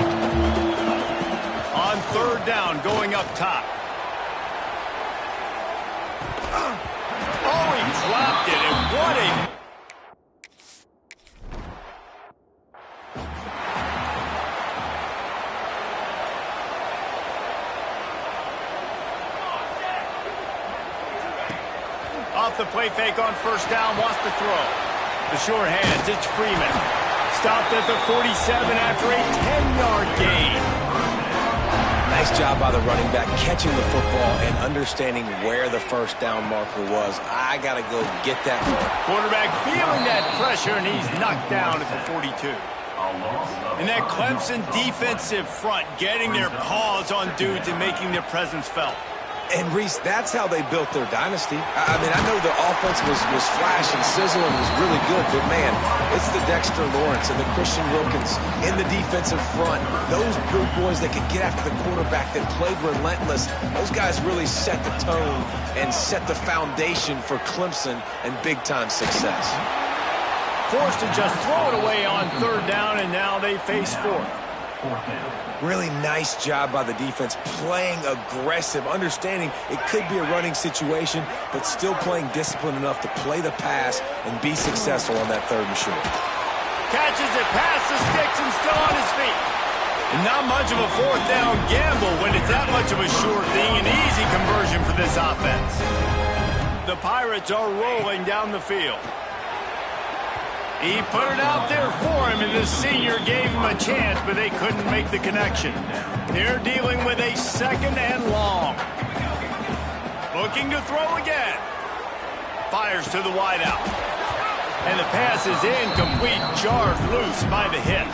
On third down, going up top. Oh, he dropped it, and what a... Off the play fake on first down, wants to throw. The short hands, it's Freeman. Stopped at the 47 after a 10-yard gain. Nice job by the running back, catching the football and understanding where the first down marker was. I got to go get that one. Quarterback feeling that pressure, and he's knocked down at the 42. And that Clemson defensive front getting their paws on dudes and making their presence felt. And, Reese, that's how they built their dynasty. I mean, I know the offense was flash and sizzle and was really good, but, man, it's the Dexter Lawrence and the Christian Wilkins in the defensive front. Those big boys that could get after the quarterback that played relentless, those guys really set the tone and set the foundation for Clemson and big-time success. Forced to just throw it away on third down, and now they face fourth. Really nice job by the defense, playing aggressive, understanding it could be a running situation, but still playing disciplined enough to play the pass and be successful on that third and short. Catches it past the sticks and still on his feet. And not much of a fourth down gamble when it's that much of a sure thing, an easy conversion for this offense. The Pirates are rolling down the field. He put it out there for him, and the senior gave him a chance, but they couldn't make the connection. They're dealing with a second and long. Looking to throw again. Fires to the wideout. And the pass is incomplete, jarred loose by the hit.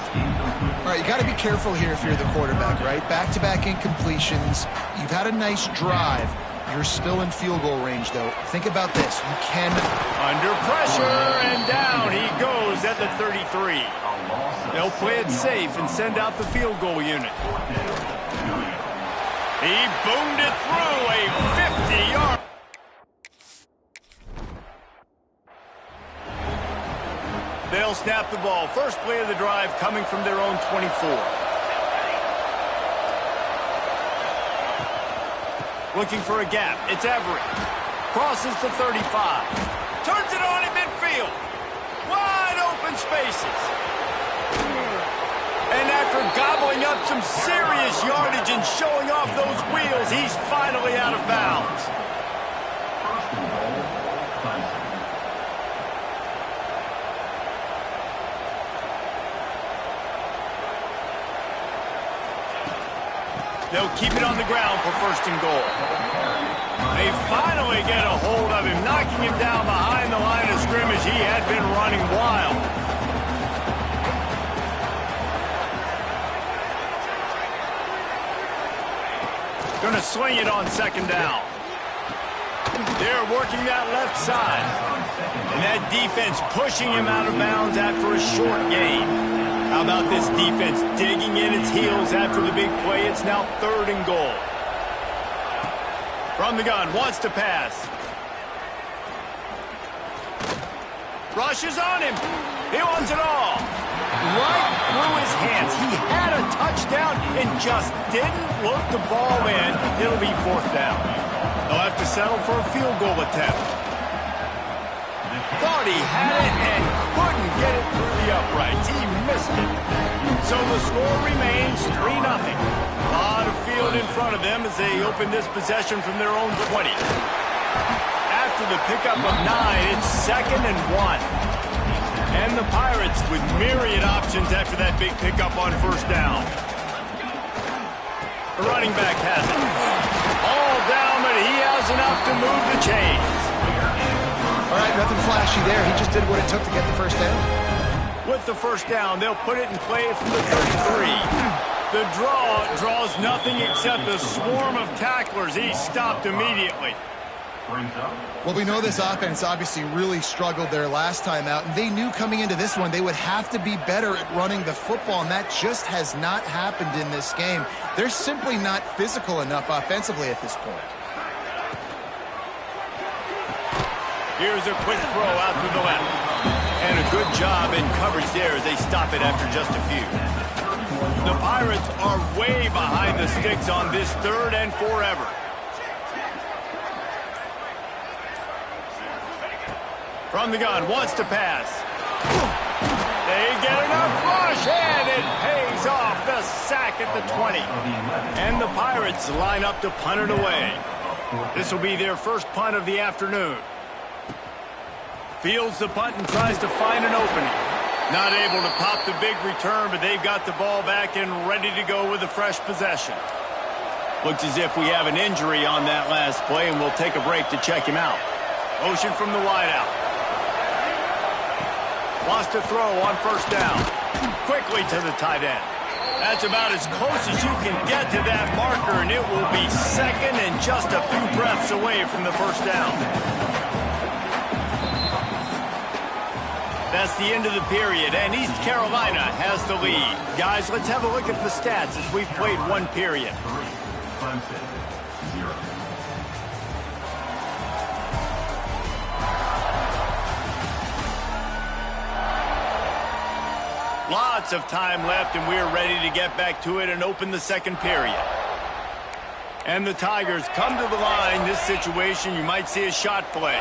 All right, you got to be careful here if you're the quarterback, right? Back-to-back incompletions. You've had a nice drive. You're still in field goal range, though. Think about this. You can... Under pressure, and down he goes at the 33. They'll play it safe and send out the field goal unit. He boomed it through a 50-yard... They'll snap the ball. First play of the drive coming from their own 24. Looking for a gap. It's Everett. Crosses the 35. Turns it on in midfield. Wide open spaces. And after gobbling up some serious yardage and showing off those wheels, he's finally out of bounds. They'll keep it on the ground for first and goal. They finally get a hold of him, knocking him down behind the line of scrimmage. He had been running wild. Gonna swing it on second down. They're working that left side. And that defense pushing him out of bounds after a short gain. How about this defense digging in its heels after the big play? It's now third and goal. From the gun, wants to pass. Rushes on him. He wants it all. Right through his hands. He had a touchdown and just didn't look the ball in. It'll be fourth down. They'll have to settle for a field goal attempt. Thought he had it and couldn't get it through the uprights. He missed it. So the score remains 3-0. A lot of field in front of them as they open this possession from their own 20. After the pickup of 9, it's 2nd and 1. And the Pirates with myriad options after that big pickup on first down. The running back has it. All down, but he has enough to move the chains. All right, nothing flashy there. He just did what it took to get the first down. With the first down, they'll put it in play from the 33. The draw draws nothing except a swarm of tacklers. He's stopped immediately. Well, we know this offense obviously really struggled their last time out, and they knew coming into this one they would have to be better at running the football, and that just has not happened in this game. They're simply not physical enough offensively at this point. Here's a quick throw out to the left. And a good job in coverage there as they stop it after just a few. The Pirates are way behind the sticks on this 3rd and forever. From the gun, wants to pass. They get enough rush, and it pays off. The sack at the 20. And the Pirates line up to punt it away. This will be their first punt of the afternoon. Fields the punt and tries to find an opening. Not able to pop the big return, but they've got the ball back and ready to go with a fresh possession. Looks as if we have an injury on that last play, and we'll take a break to check him out. Motion from the wideout. Wants to throw on first down. Quickly to the tight end. That's about as close as you can get to that marker, and it will be 2nd and just a few breaths away from the first down. That's the end of the period, and East Carolina has the lead. Guys, let's have a look at the stats as we've played one period. Lots of time left, and we're ready to get back to it and open the second period. And the Tigers come to the line. This situation, you might see a shot play.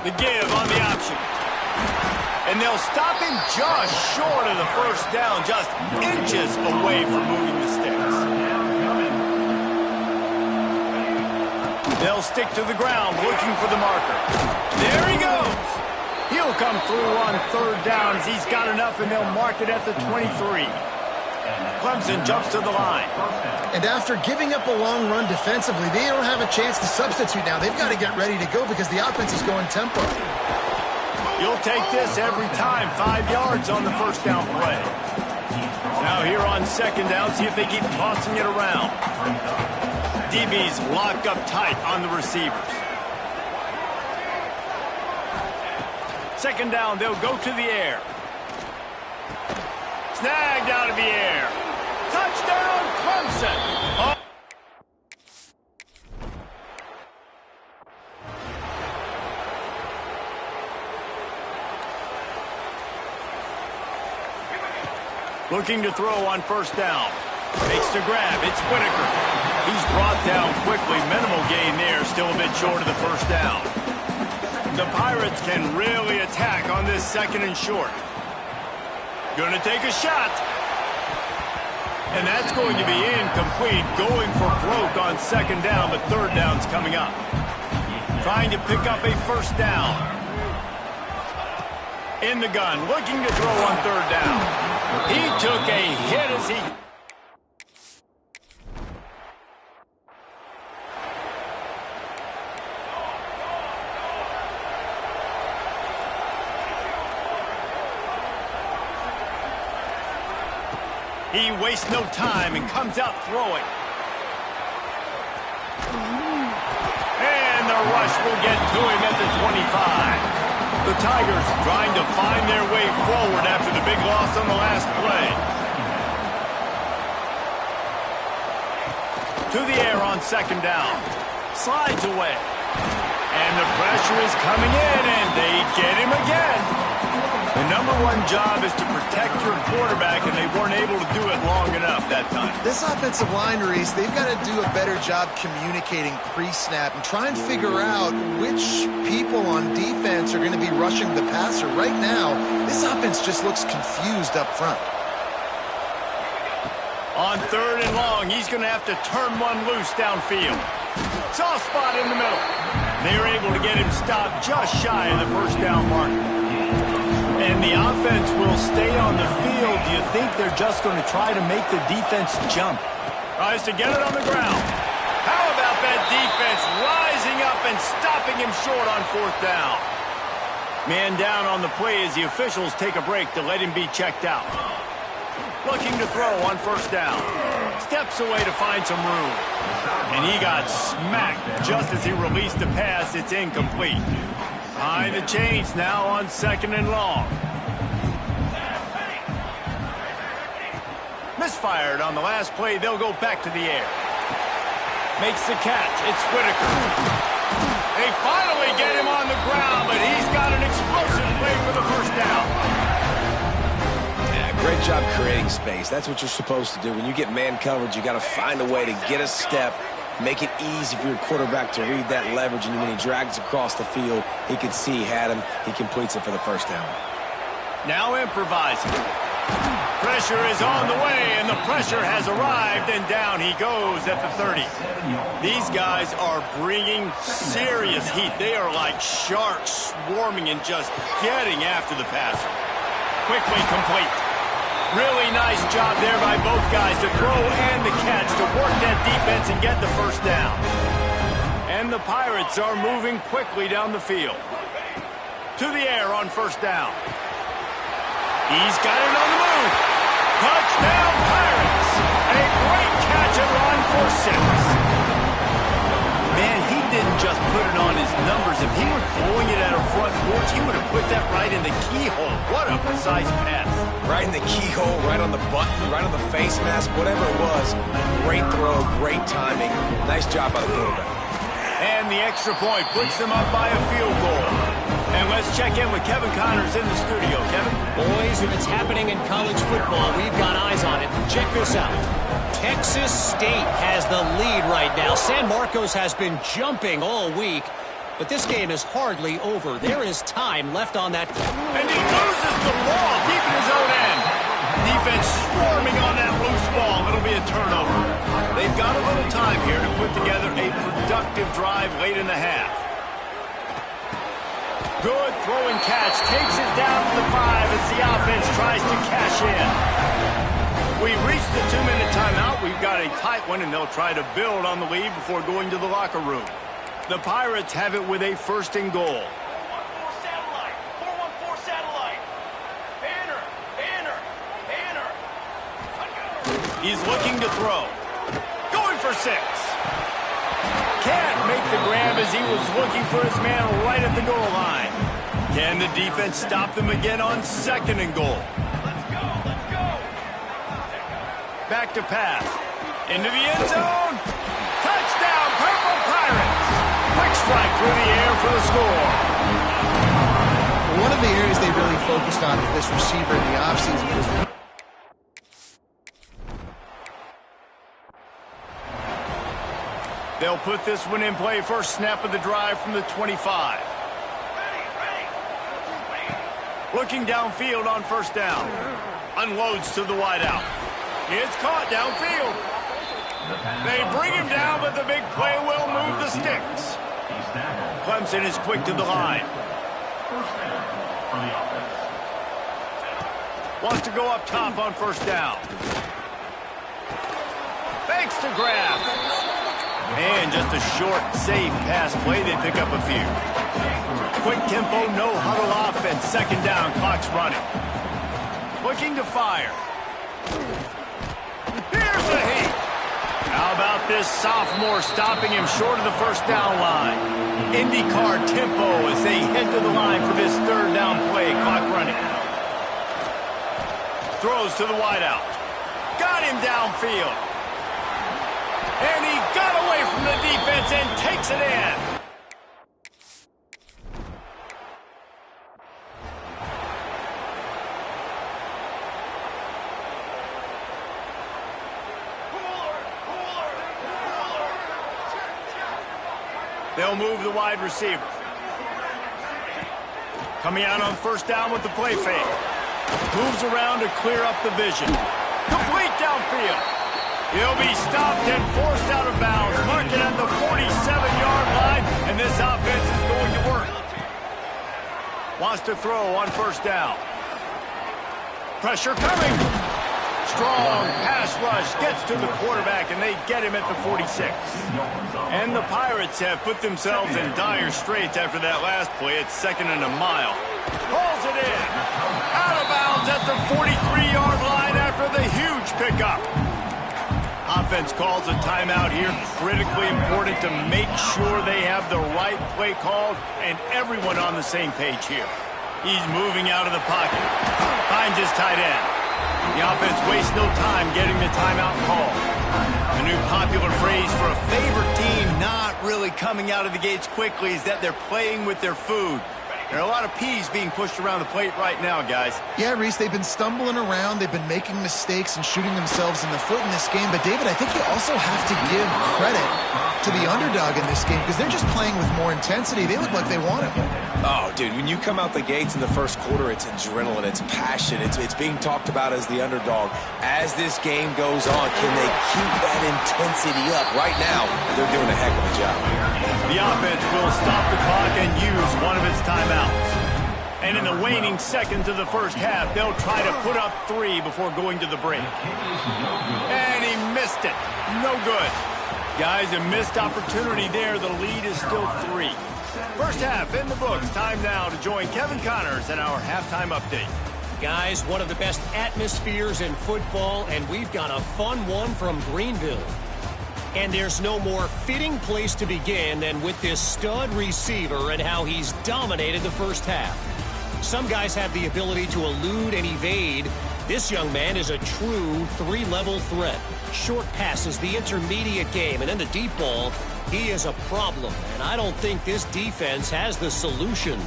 The give on the option. And they'll stop him just short of the first down, just inches away from moving the sticks. They'll stick to the ground looking for the marker. There he goes. He'll come through on 3rd down as he's got enough, and they'll mark it at the 23. Clemson jumps to the line. And after giving up a long run defensively, they don't have a chance to substitute now. They've got to get ready to go because the offense is going tempo. You'll take this every time. 5 yards on the first down play. Now here on 2nd down, see if they keep tossing it around. DB's locked up tight on the receivers. 2nd down, they'll go to the air. Snagged out of the air. Touchdown, Clemson. Oh. Looking to throw on first down. Makes the grab. It's Whitaker. He's brought down quickly. Minimal gain there. Still a bit short of the first down. The Pirates can really attack on this 2nd and short. Going to take a shot. And that's going to be incomplete. Going for broke on 2nd down, but 3rd down's coming up. Trying to pick up a first down. In the gun, looking to throw on 3rd down. He took a hit as he... He wastes no time and comes out throwing. And the rush will get to him at the 25. The Tigers trying to find their way forward after the big loss on the last play. To the air on 2nd down. Slides away. And the pressure is coming in, and they get him again. And number one job is to protect your quarterback, and they weren't able to do it long enough that time. This offensive line, Reese, they've got to do a better job communicating pre-snap and try and figure out which people on defense are going to be rushing the passer. Right now, this offense just looks confused up front. On 3rd and long, he's going to have to turn one loose downfield. Soft spot in the middle. They're able to get him stopped just shy of the first down marker. And the offense will stay on the field. Do you think they're just going to try to make the defense jump? Tries to get it on the ground. How about that defense rising up and stopping him short on 4th down? Man down on the play as the officials take a break to let him be checked out. Looking to throw on 1st down. Steps away to find some room. And he got smacked just as he released the pass. It's incomplete. Behind the chains now on 2nd and long. Misfired on the last play. They'll go back to the air. Makes the catch. It's Whitaker. They finally get him on the ground, but he's got an explosive play for the 1st down. Great job creating space. That's what you're supposed to do. When you get man coverage, you got to find a way to get a step, make it easy for your quarterback to read that leverage, and when he drags across the field, he can see he had him. He completes it for the 1st down. Now improvising. Pressure is on the way, and the pressure has arrived, and down he goes at the 30. These guys are bringing serious heat. They are like sharks swarming and just getting after the passer. Quickly complete. Really nice job there by both guys to throw and the catch to work that defense and get the 1st down. And the Pirates are moving quickly down the field. To the air on 1st down. He's got it on the move. Touchdown Pirates. A great catch and run for 6. Man, he didn't just put it on his numbers. If he were throwing it at a front porch, he would have put that right in the keyhole. What a precise pass. Right in the keyhole, right on the button, right on the face mask, whatever it was. Great throw, great timing. Nice job by the quarterback. And the extra point puts them up by a field goal. And let's check in with Kevin Connors in the studio. Kevin? Boys, if it's happening in college football, we've got eyes on it. Check this out. Texas State has the lead right now. San Marcos has been jumping all week, but this game is hardly over. There is time left on that. And he loses the ball deep in his own end. Defense swarming on that loose ball. It'll be a turnover. They've got a little time here to put together a productive drive late in the half. Good throw and catch. Takes it down to the 5 as the offense tries to cash in. We've reached the 2-minute timeout. We've got a tight one, and they'll try to build on the lead before going to the locker room. The Pirates have it with a 1st and goal. 414 satellite. 414 satellite. Banner. He's looking to throw. Going for 6. Can't make the grab as he was looking for his man right at the goal line. Can the defense stop them again on 2nd and goal? Back to pass. Into the end zone. Touchdown, Purple Pirates. Quick strike through the air for the score. One of the areas they really focused on with this receiver in the offseason was... They'll put this one in play. First snap of the drive from the 25. Looking downfield on 1st down. Unloads to the wideout. It's caught downfield. They bring him down, but the big play will move the sticks. Clemson is quick to the line. Wants to go up top on 1st down. Fakes to grab. And just a short, safe pass play. They pick up a few. Quick tempo, no huddle offense. 2nd down, clock's running. Looking to fire. Here's the heat. How about this sophomore stopping him short of the 1st down line? IndyCar tempo as they head to the line for this 3rd down play. Clock running. Throws to the wideout. Got him downfield. And he got away from the defense and takes it in. They'll move the wide receiver. Coming out on first down with the play fake. Moves around to clear up the vision. Complete downfield. He'll be stopped and forced out of bounds. Mark it at the 47-yard line, and this offense is going to work. Wants to throw on first down. Pressure coming. Strong pass rush gets to the quarterback, and they get him at the 46. And the Pirates have put themselves in dire straits after that last play. It's 2nd and a mile. Pulls it in. Out of bounds at the 43-yard line after the huge pickup. Offense calls a timeout here. Critically important to make sure they have the right play called and everyone on the same page here. He's moving out of the pocket. Finds his tight end. The offense wastes no time getting the timeout call. A new popular phrase for a favorite team not really coming out of the gates quickly is that they're playing with their food. There are a lot of peas being pushed around the plate right now, guys. Yeah, Reese, they've been stumbling around. They've been making mistakes and shooting themselves in the foot in this game. But, David, I think you also have to give credit to the underdog in this game because they're just playing with more intensity. They look like they want it. Oh, dude, when you come out the gates in the first quarter, it's adrenaline, it's passion, it's being talked about as the underdog. As this game goes on, can they keep that intensity up? Right now, they're doing a heck of a job. The offense will stop the clock and use one of its timeouts. And in the waning seconds of the first half, they'll try to put up 3 before going to the break. And he missed it. No good. Guys, a missed opportunity there. The lead is still 3. First half in the books. Time now to join Kevin Connors in our halftime update. Guys, one of the best atmospheres in football, and we've got a fun one from Greenville. And there's no more fitting place to begin than with this stud receiver and how he's dominated the first half. Some guys have the ability to elude and evade. This young man is a true 3-level threat. Short passes, the intermediate game, and then the deep ball. He is a problem, and I don't think this defense has the solution.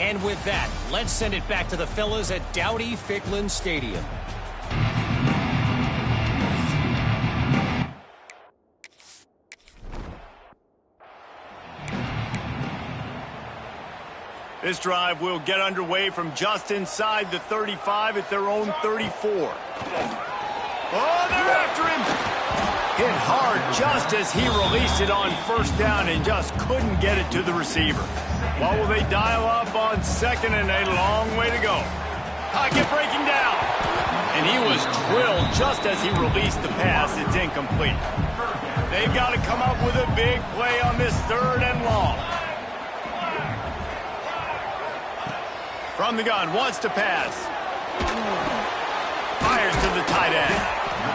And with that, let's send it back to the fellas at Dowdy-Ficklin Stadium. This drive will get underway from just inside the 35 at their own 34. Oh, they're after him. Hit hard just as he released it on first down and just couldn't get it to the receiver. What will they dial up on 2nd and a long way to go? Pocket breaking down. And he was drilled just as he released the pass. It's incomplete. They've got to come up with a big play on this 3rd and long. From the gun, wants to pass. Fires to the tight end.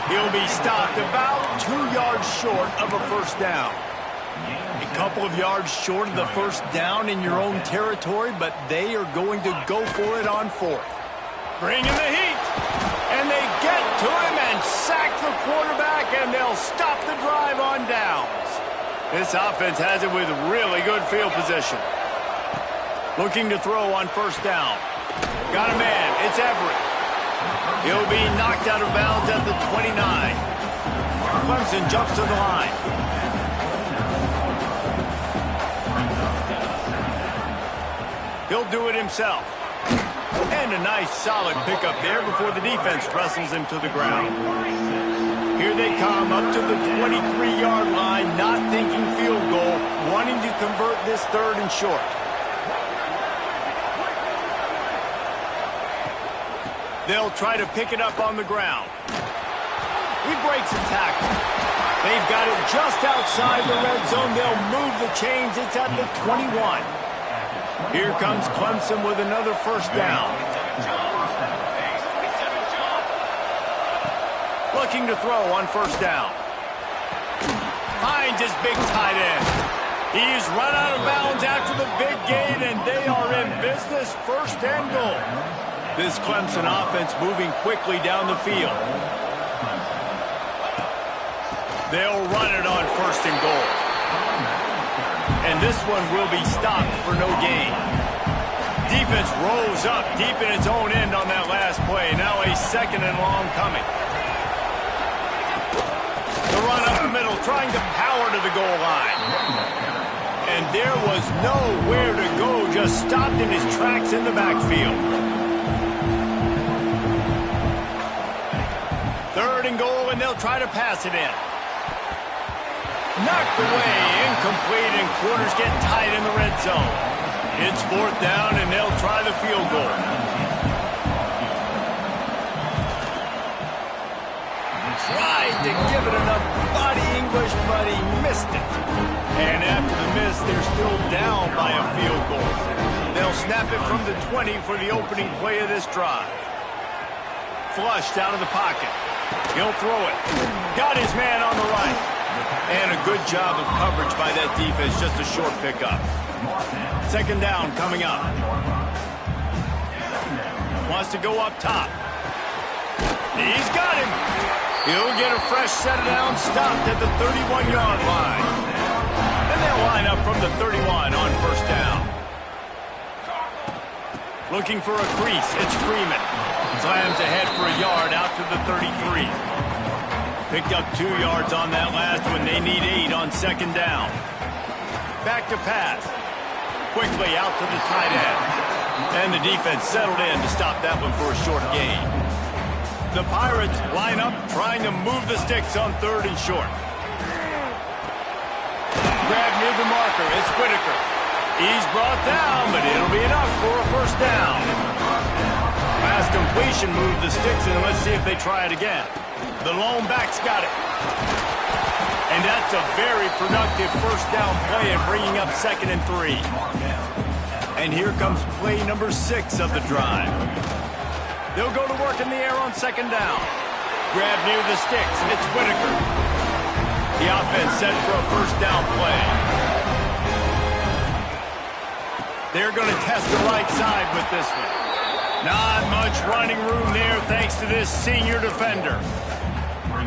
He'll be stopped about 2 yards short of a first down. A couple of yards short of the first down in your own territory, but they are going to go for it on 4th. Bring in the heat. And they get to him and sack the quarterback, and they'll stop the drive on downs. This offense has it with really good field position. Looking to throw on first down. Got a man. It's Everett. He'll be knocked out of bounds at the 29. Clemson jumps to the line. He'll do it himself. And a nice solid pickup there before the defense wrestles him to the ground. Here they come up to the 23-yard line, not thinking field goal, wanting to convert this 3rd and short. They'll try to pick it up on the ground. He breaks a tackle. They've got it just outside the red zone. They'll move the chains. It's at the 21. Here comes Clemson with another first down. Looking to throw on first down. Finds his big tight end. He's run out of bounds after the big gain, and they are in business. 1st and goal. This Clemson offense moving quickly down the field. They'll run it on 1st and goal. And this one will be stopped for no gain. Defense rose up deep in its own end on that last play. Now a 2nd and long coming. The run up the middle, trying to power to the goal line. And there was nowhere to go, just stopped in his tracks in the backfield. 3rd and goal, and they'll try to pass it in. Knocked away, incomplete, and quarters get tight in the red zone. It's 4th down, and they'll try the field goal. Tried to give it enough body English, but he missed it. And after the miss, they're still down by a field goal. They'll snap it from the 20 for the opening play of this drive. Flushed out of the pocket. He'll throw it. Got his man on the right. And a good job of coverage by that defense, just a short pickup. 2nd down coming up. Wants to go up top. He's got him. He'll get a fresh set down, stopped at the 31-yard line. And they'll line up from the 31 on 1st down. Looking for a crease, it's Freeman. Slams ahead for a yard out to the 33. Picked up 2 yards on that last one. They need 8 on 2nd down. Back to pass. Quickly out to the tight end. And the defense settled in to stop that one for a short gain. The Pirates line up, trying to move the sticks on 3rd and short. Grab near the marker, it's Whitaker. He's brought down, but it'll be enough for a 1st down. Pass completion moved the sticks, and let's see if they try it again. The lone back's got it. And that's a very productive 1st down play in bringing up 2nd and 3. And here comes play number 6 of the drive. They'll go to work in the air on 2nd down. Grab near the sticks. It's Whitaker. The offense set for a 1st down play. They're going to test the right side with this one. Not much running room there thanks to this senior defender.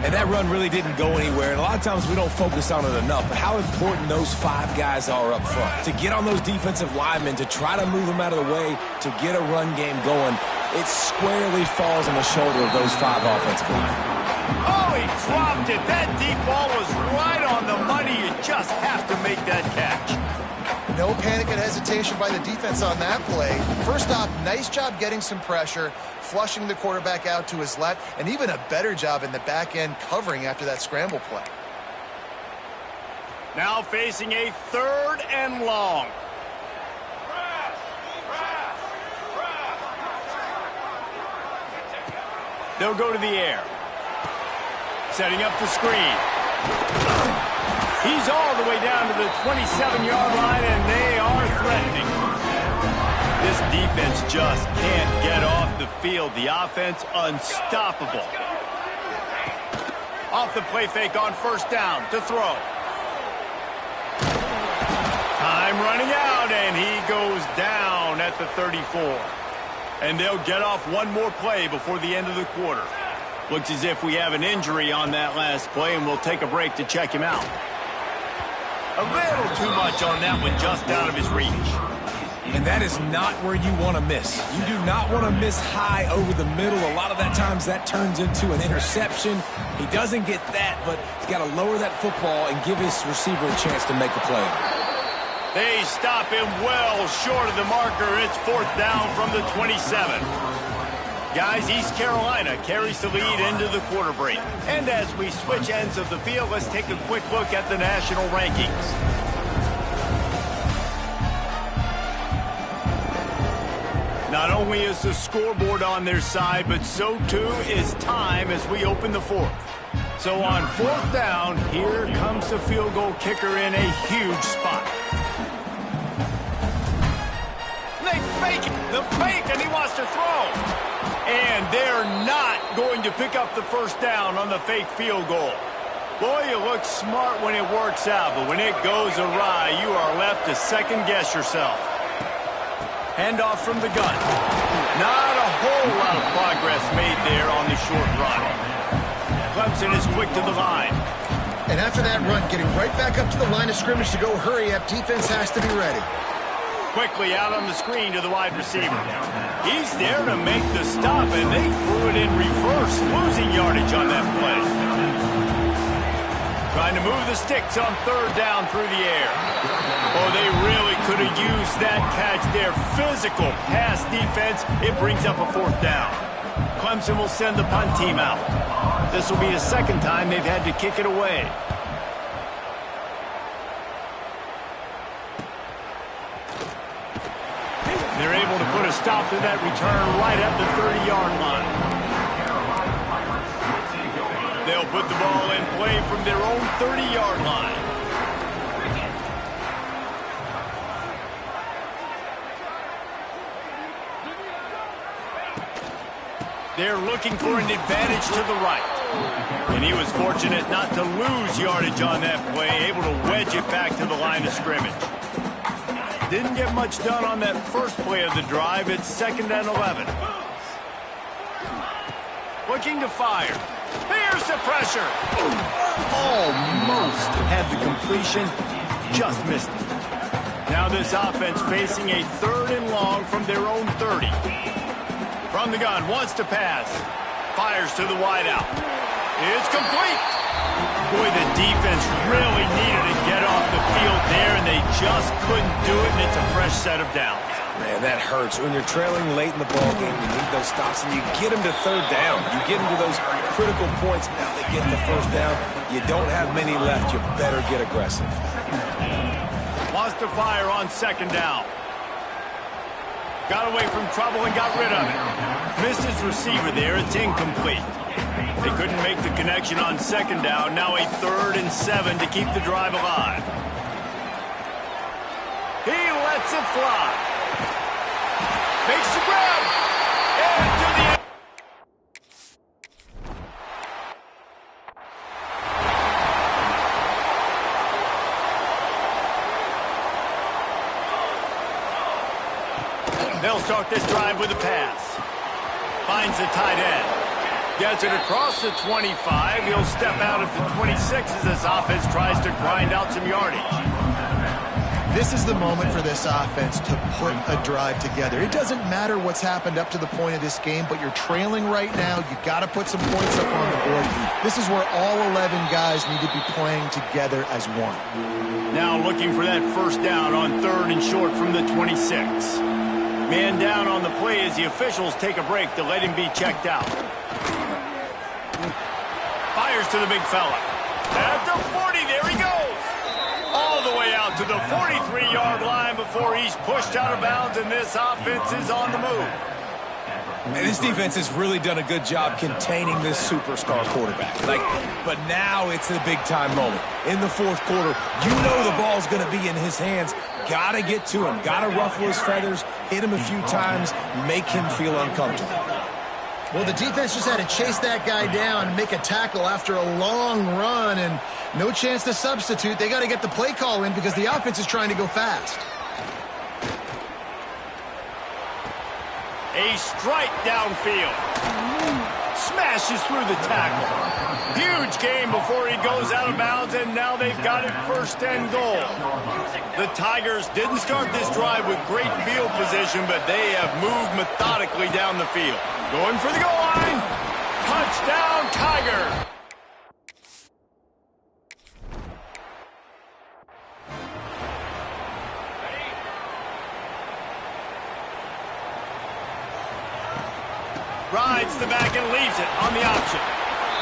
And that run really didn't go anywhere. And a lot of times we don't focus on it enough. But how important those 5 guys are up front. To get on those defensive linemen, to try to move them out of the way, to get a run game going. It squarely falls on the shoulder of those 5 offensive linemen. Oh, he dropped it. That deep ball was right on the money. You just have to make that catch. No panic and hesitation by the defense on that play. First off, nice job getting some pressure, flushing the quarterback out to his left, and even a better job in the back end covering after that scramble play. Now facing a 3rd and long. They'll go to the air. Setting up the screen. He's all the way down to the 27-yard line, and they are threatening. This defense just can't get off the field. The offense unstoppable. Off the play fake on 1st down to throw. Time running out, and he goes down at the 34. And they'll get off one more play before the end of the quarter. Looks as if we have an injury on that last play, and we'll take a break to check him out. A little too much on that one, just out of his reach. And that is not where you want to miss. You do not want to miss high over the middle. A lot of that times that turns into an interception. He doesn't get that, but he's got to lower that football and give his receiver a chance to make a play. They stop him well short of the marker. It's 4th down from the 27. Guys, East Carolina carries the lead into the quarter break. And as we switch ends of the field, let's take a quick look at the national rankings. Not only is the scoreboard on their side, but so too is time as we open the 4th. So on 4th down, here comes the field goal kicker in a huge spot. They fake it, the fake, and he wants to throw. And they're not going to pick up the 1st down on the fake field goal. Boy, you look smart when it works out, but when it goes awry, you are left to second-guess yourself. Handoff from the gun. Not a whole lot of progress made there on the short run. Clemson is quick to the line. And after that run, getting right back up to the line of scrimmage to go hurry up, defense has to be ready. Quickly out on the screen to the wide receiver. He's there to make the stop, and they threw it in reverse, losing yardage on that play. Trying to move the sticks on 3rd down through the air. Oh, they really could have used that catch there. Physical pass defense. It brings up a 4th down. Clemson will send the punt team out. This will be the 2nd time they've had to kick it away. They're able to put a stop to that return right at the 30-yard line. They'll put the ball in play from their own 30-yard line. They're looking for an advantage to the right. And he was fortunate not to lose yardage on that play, able to wedge it back to the line of scrimmage. Didn't get much done on that first play of the drive. It's 2nd and 11. Looking to fire. Here's the pressure. Almost had the completion. Just missed it. Now this offense facing a 3rd and long from their own 30. From the gun, wants to pass. Fires to the wideout. It's complete. Boy, the defense really needed to get off the field there, and they just couldn't do it, and it's a fresh set of downs. Man, that hurts. When you're trailing late in the ball game, you need those stops, and you get them to 3rd down. You get them to those critical points. Now they get the 1st down. You don't have many left. You better get aggressive. Wants to fire on 2nd down. Got away from trouble and got rid of it. Missed his receiver there. It's incomplete. They couldn't make the connection on 2nd down. Now a 3rd and 7 to keep the drive alive. He lets it fly. Makes the grab. And to the end. They'll start this drive with a pass. Finds the tight end. Gets it across the 25. He'll step out at the 26 as this offense tries to grind out some yardage. This is the moment for this offense to put a drive together. It doesn't matter what's happened up to the point of this game, but you're trailing right now. You got to put some points up on the board. This is where all 11 guys need to be playing together as one. Now looking for that 1st down on 3rd and short from the 26. Man down on the play as the officials take a break to let him be checked out. Fires to the big fella. At the 40, there he goes. All the way out to the 43-yard line before he's pushed out of bounds, and this offense is on the move. And this defense has really done a good job containing this superstar quarterback. But now it's a big-time moment. In the 4th quarter, you know the ball's going to be in his hands. Got to get to him. Got to ruffle his feathers, hit him a few times, make him feel uncomfortable. Well, the defense just had to chase that guy down and make a tackle after a long run, and no chance to substitute. They got to get the play call in because the offense is trying to go fast. A strike downfield. Smashes through the tackle. Huge gain before he goes out of bounds, and now they've got it 1st and goal. The Tigers didn't start this drive with great field position, but they have moved methodically down the field. Going for the goal line. Touchdown, Tiger. Rides the back and leaves it on the option.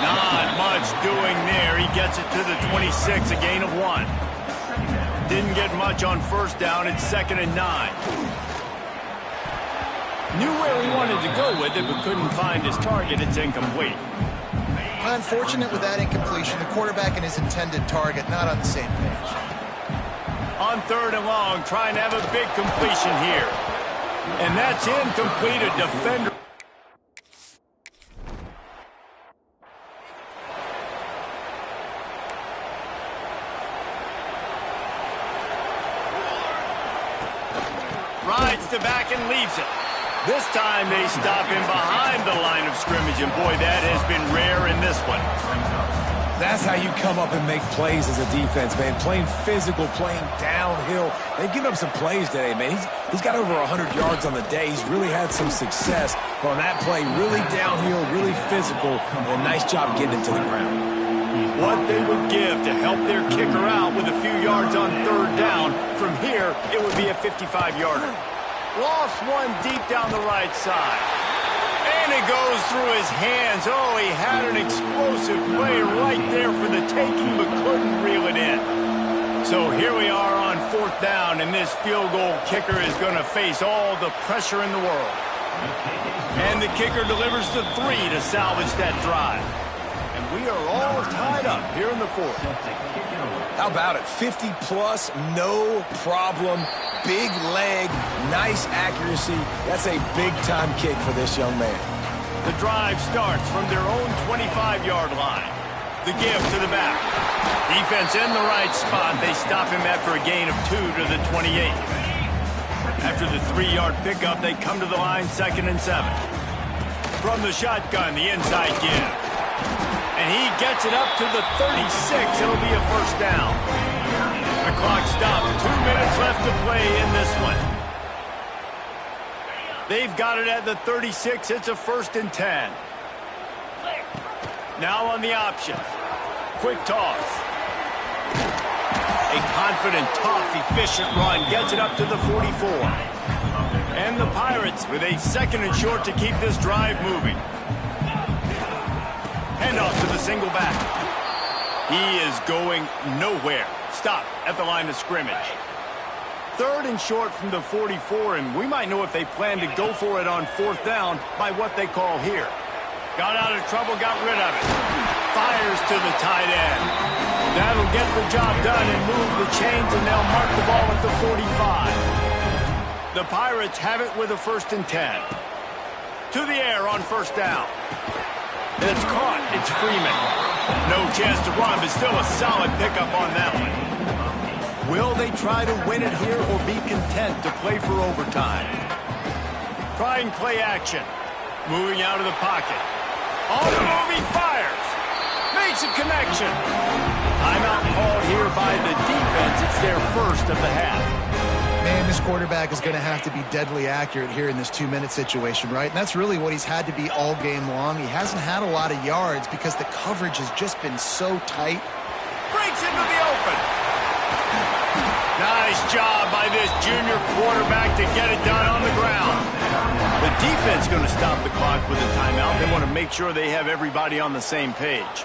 Not much doing there. He gets it to the 26, a gain of 1. Didn't get much on 1st down. It's 2nd and 9. Knew where he wanted to go with it, but couldn't find his target. It's incomplete. Unfortunate with that incompletion. The quarterback and his intended target not on the same page. On 3rd and long, trying to have a big completion here. And that's incomplete. A defender. Rides the back and leaves it. This time they stop him behind the line of scrimmage, and boy, that has been rare in this one. That's how you come up and make plays as a defense, man. Playing physical, playing downhill. They've given up some plays today, man. He's got over 100 yards on the day. He's really had some success. But on that play, really downhill, really physical, and a nice job getting it to the ground. What they would give to help their kicker out with a few yards on third down. From here, it would be a 55-yarder. Lost one deep down the right side. And it goes through his hands. Oh, he had an explosive play right there for the taking, but couldn't reel it in. So here we are on fourth down, and this field goal kicker is going to face all the pressure in the world. And the kicker delivers the 3 to salvage that drive. And we are all tied up here in the fourth. How about it? 50-plus, no problem. Big leg, nice accuracy. That's a big-time kick for this young man. The drive starts from their own 25-yard line. The give to the back. Defense in the right spot. They stop him after a gain of 2 to the 28. After the 3-yard pickup, they come to the line 2nd and 7. From the shotgun, the inside give. And he gets it up to the 36. It'll be a first down. The clock stopped. 2 minutes left to play in this one. They've got it at the 36. It's a 1st and 10. Now on the option. Quick toss. A confident, tough, efficient run gets it up to the 44. And the Pirates with a 2nd and short to keep this drive moving. Handoff to the single back. He is going nowhere. Stop at the line of scrimmage. 3rd and short from the 44, and we might know if they plan to go for it on 4th down by what they call here. Got out of trouble, got rid of it. Fires to the tight end. That'll get the job done and move the chains, and they'll mark the ball at the 45. The Pirates have it with a 1st and 10. To the air on 1st down. It's caught. It's Freeman. No chance to run, but still a solid pickup on that one. Will they try to win it here or be content to play for overtime? Trying play action. Moving out of the pocket. On the move, he fires. Makes a connection. Timeout called here by the defense. It's their first of the half. Man, this quarterback is going to have to be deadly accurate here in this 2-minute situation, right? And that's really what he's had to be all game long. He hasn't had a lot of yards because the coverage has just been so tight. Breaks into the open. Nice job by this junior quarterback to get it done on the ground. The defense going to stop the clock with a timeout. They want to make sure they have everybody on the same page.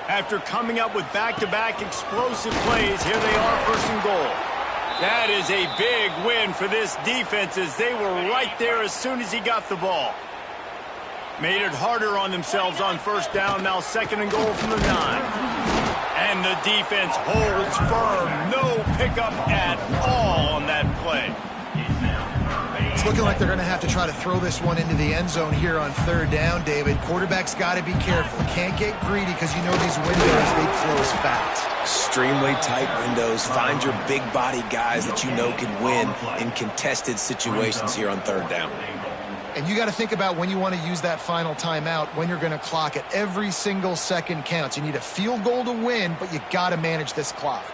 After coming up with back-to-back explosive plays, here they are, 1st and goal. That is a big win for this defense as they were right there as soon as he got the ball. Made it harder on themselves on 1st down, now 2nd and goal from the 9. And the defense holds firm. No pickup at all on that play. It's looking like they're going to have to try to throw this one into the end zone here on 3rd down, David. Quarterback's got to be careful. Can't get greedy because you know these windows, they close fast. Extremely tight windows. Find your big body guys that you know can win in contested situations here on 3rd down. And you got to think about when you want to use that final timeout, when you're going to clock it. Every single second counts. You need a field goal to win, but you got to manage this clock.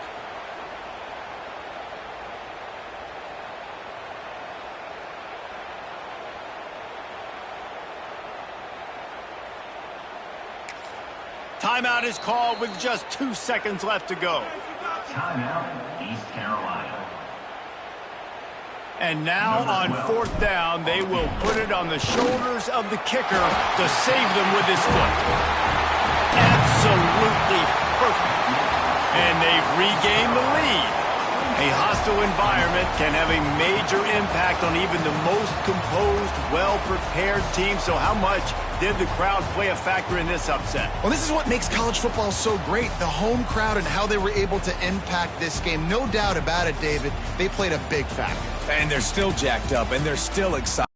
Timeout is called with just 2 seconds left to go. Timeout, East Carolina. And now on 4th down, they will put it on the shoulders of the kicker to save them with his foot. Absolutely perfect. And they've regained the lead. A hostile environment can have a major impact on even the most composed, well-prepared team. So how much did the crowd play a factor in this upset? Well, this is what makes college football so great, the home crowd and how they were able to impact this game. No doubt about it, David. They played a big factor. And they're still jacked up, and they're still excited.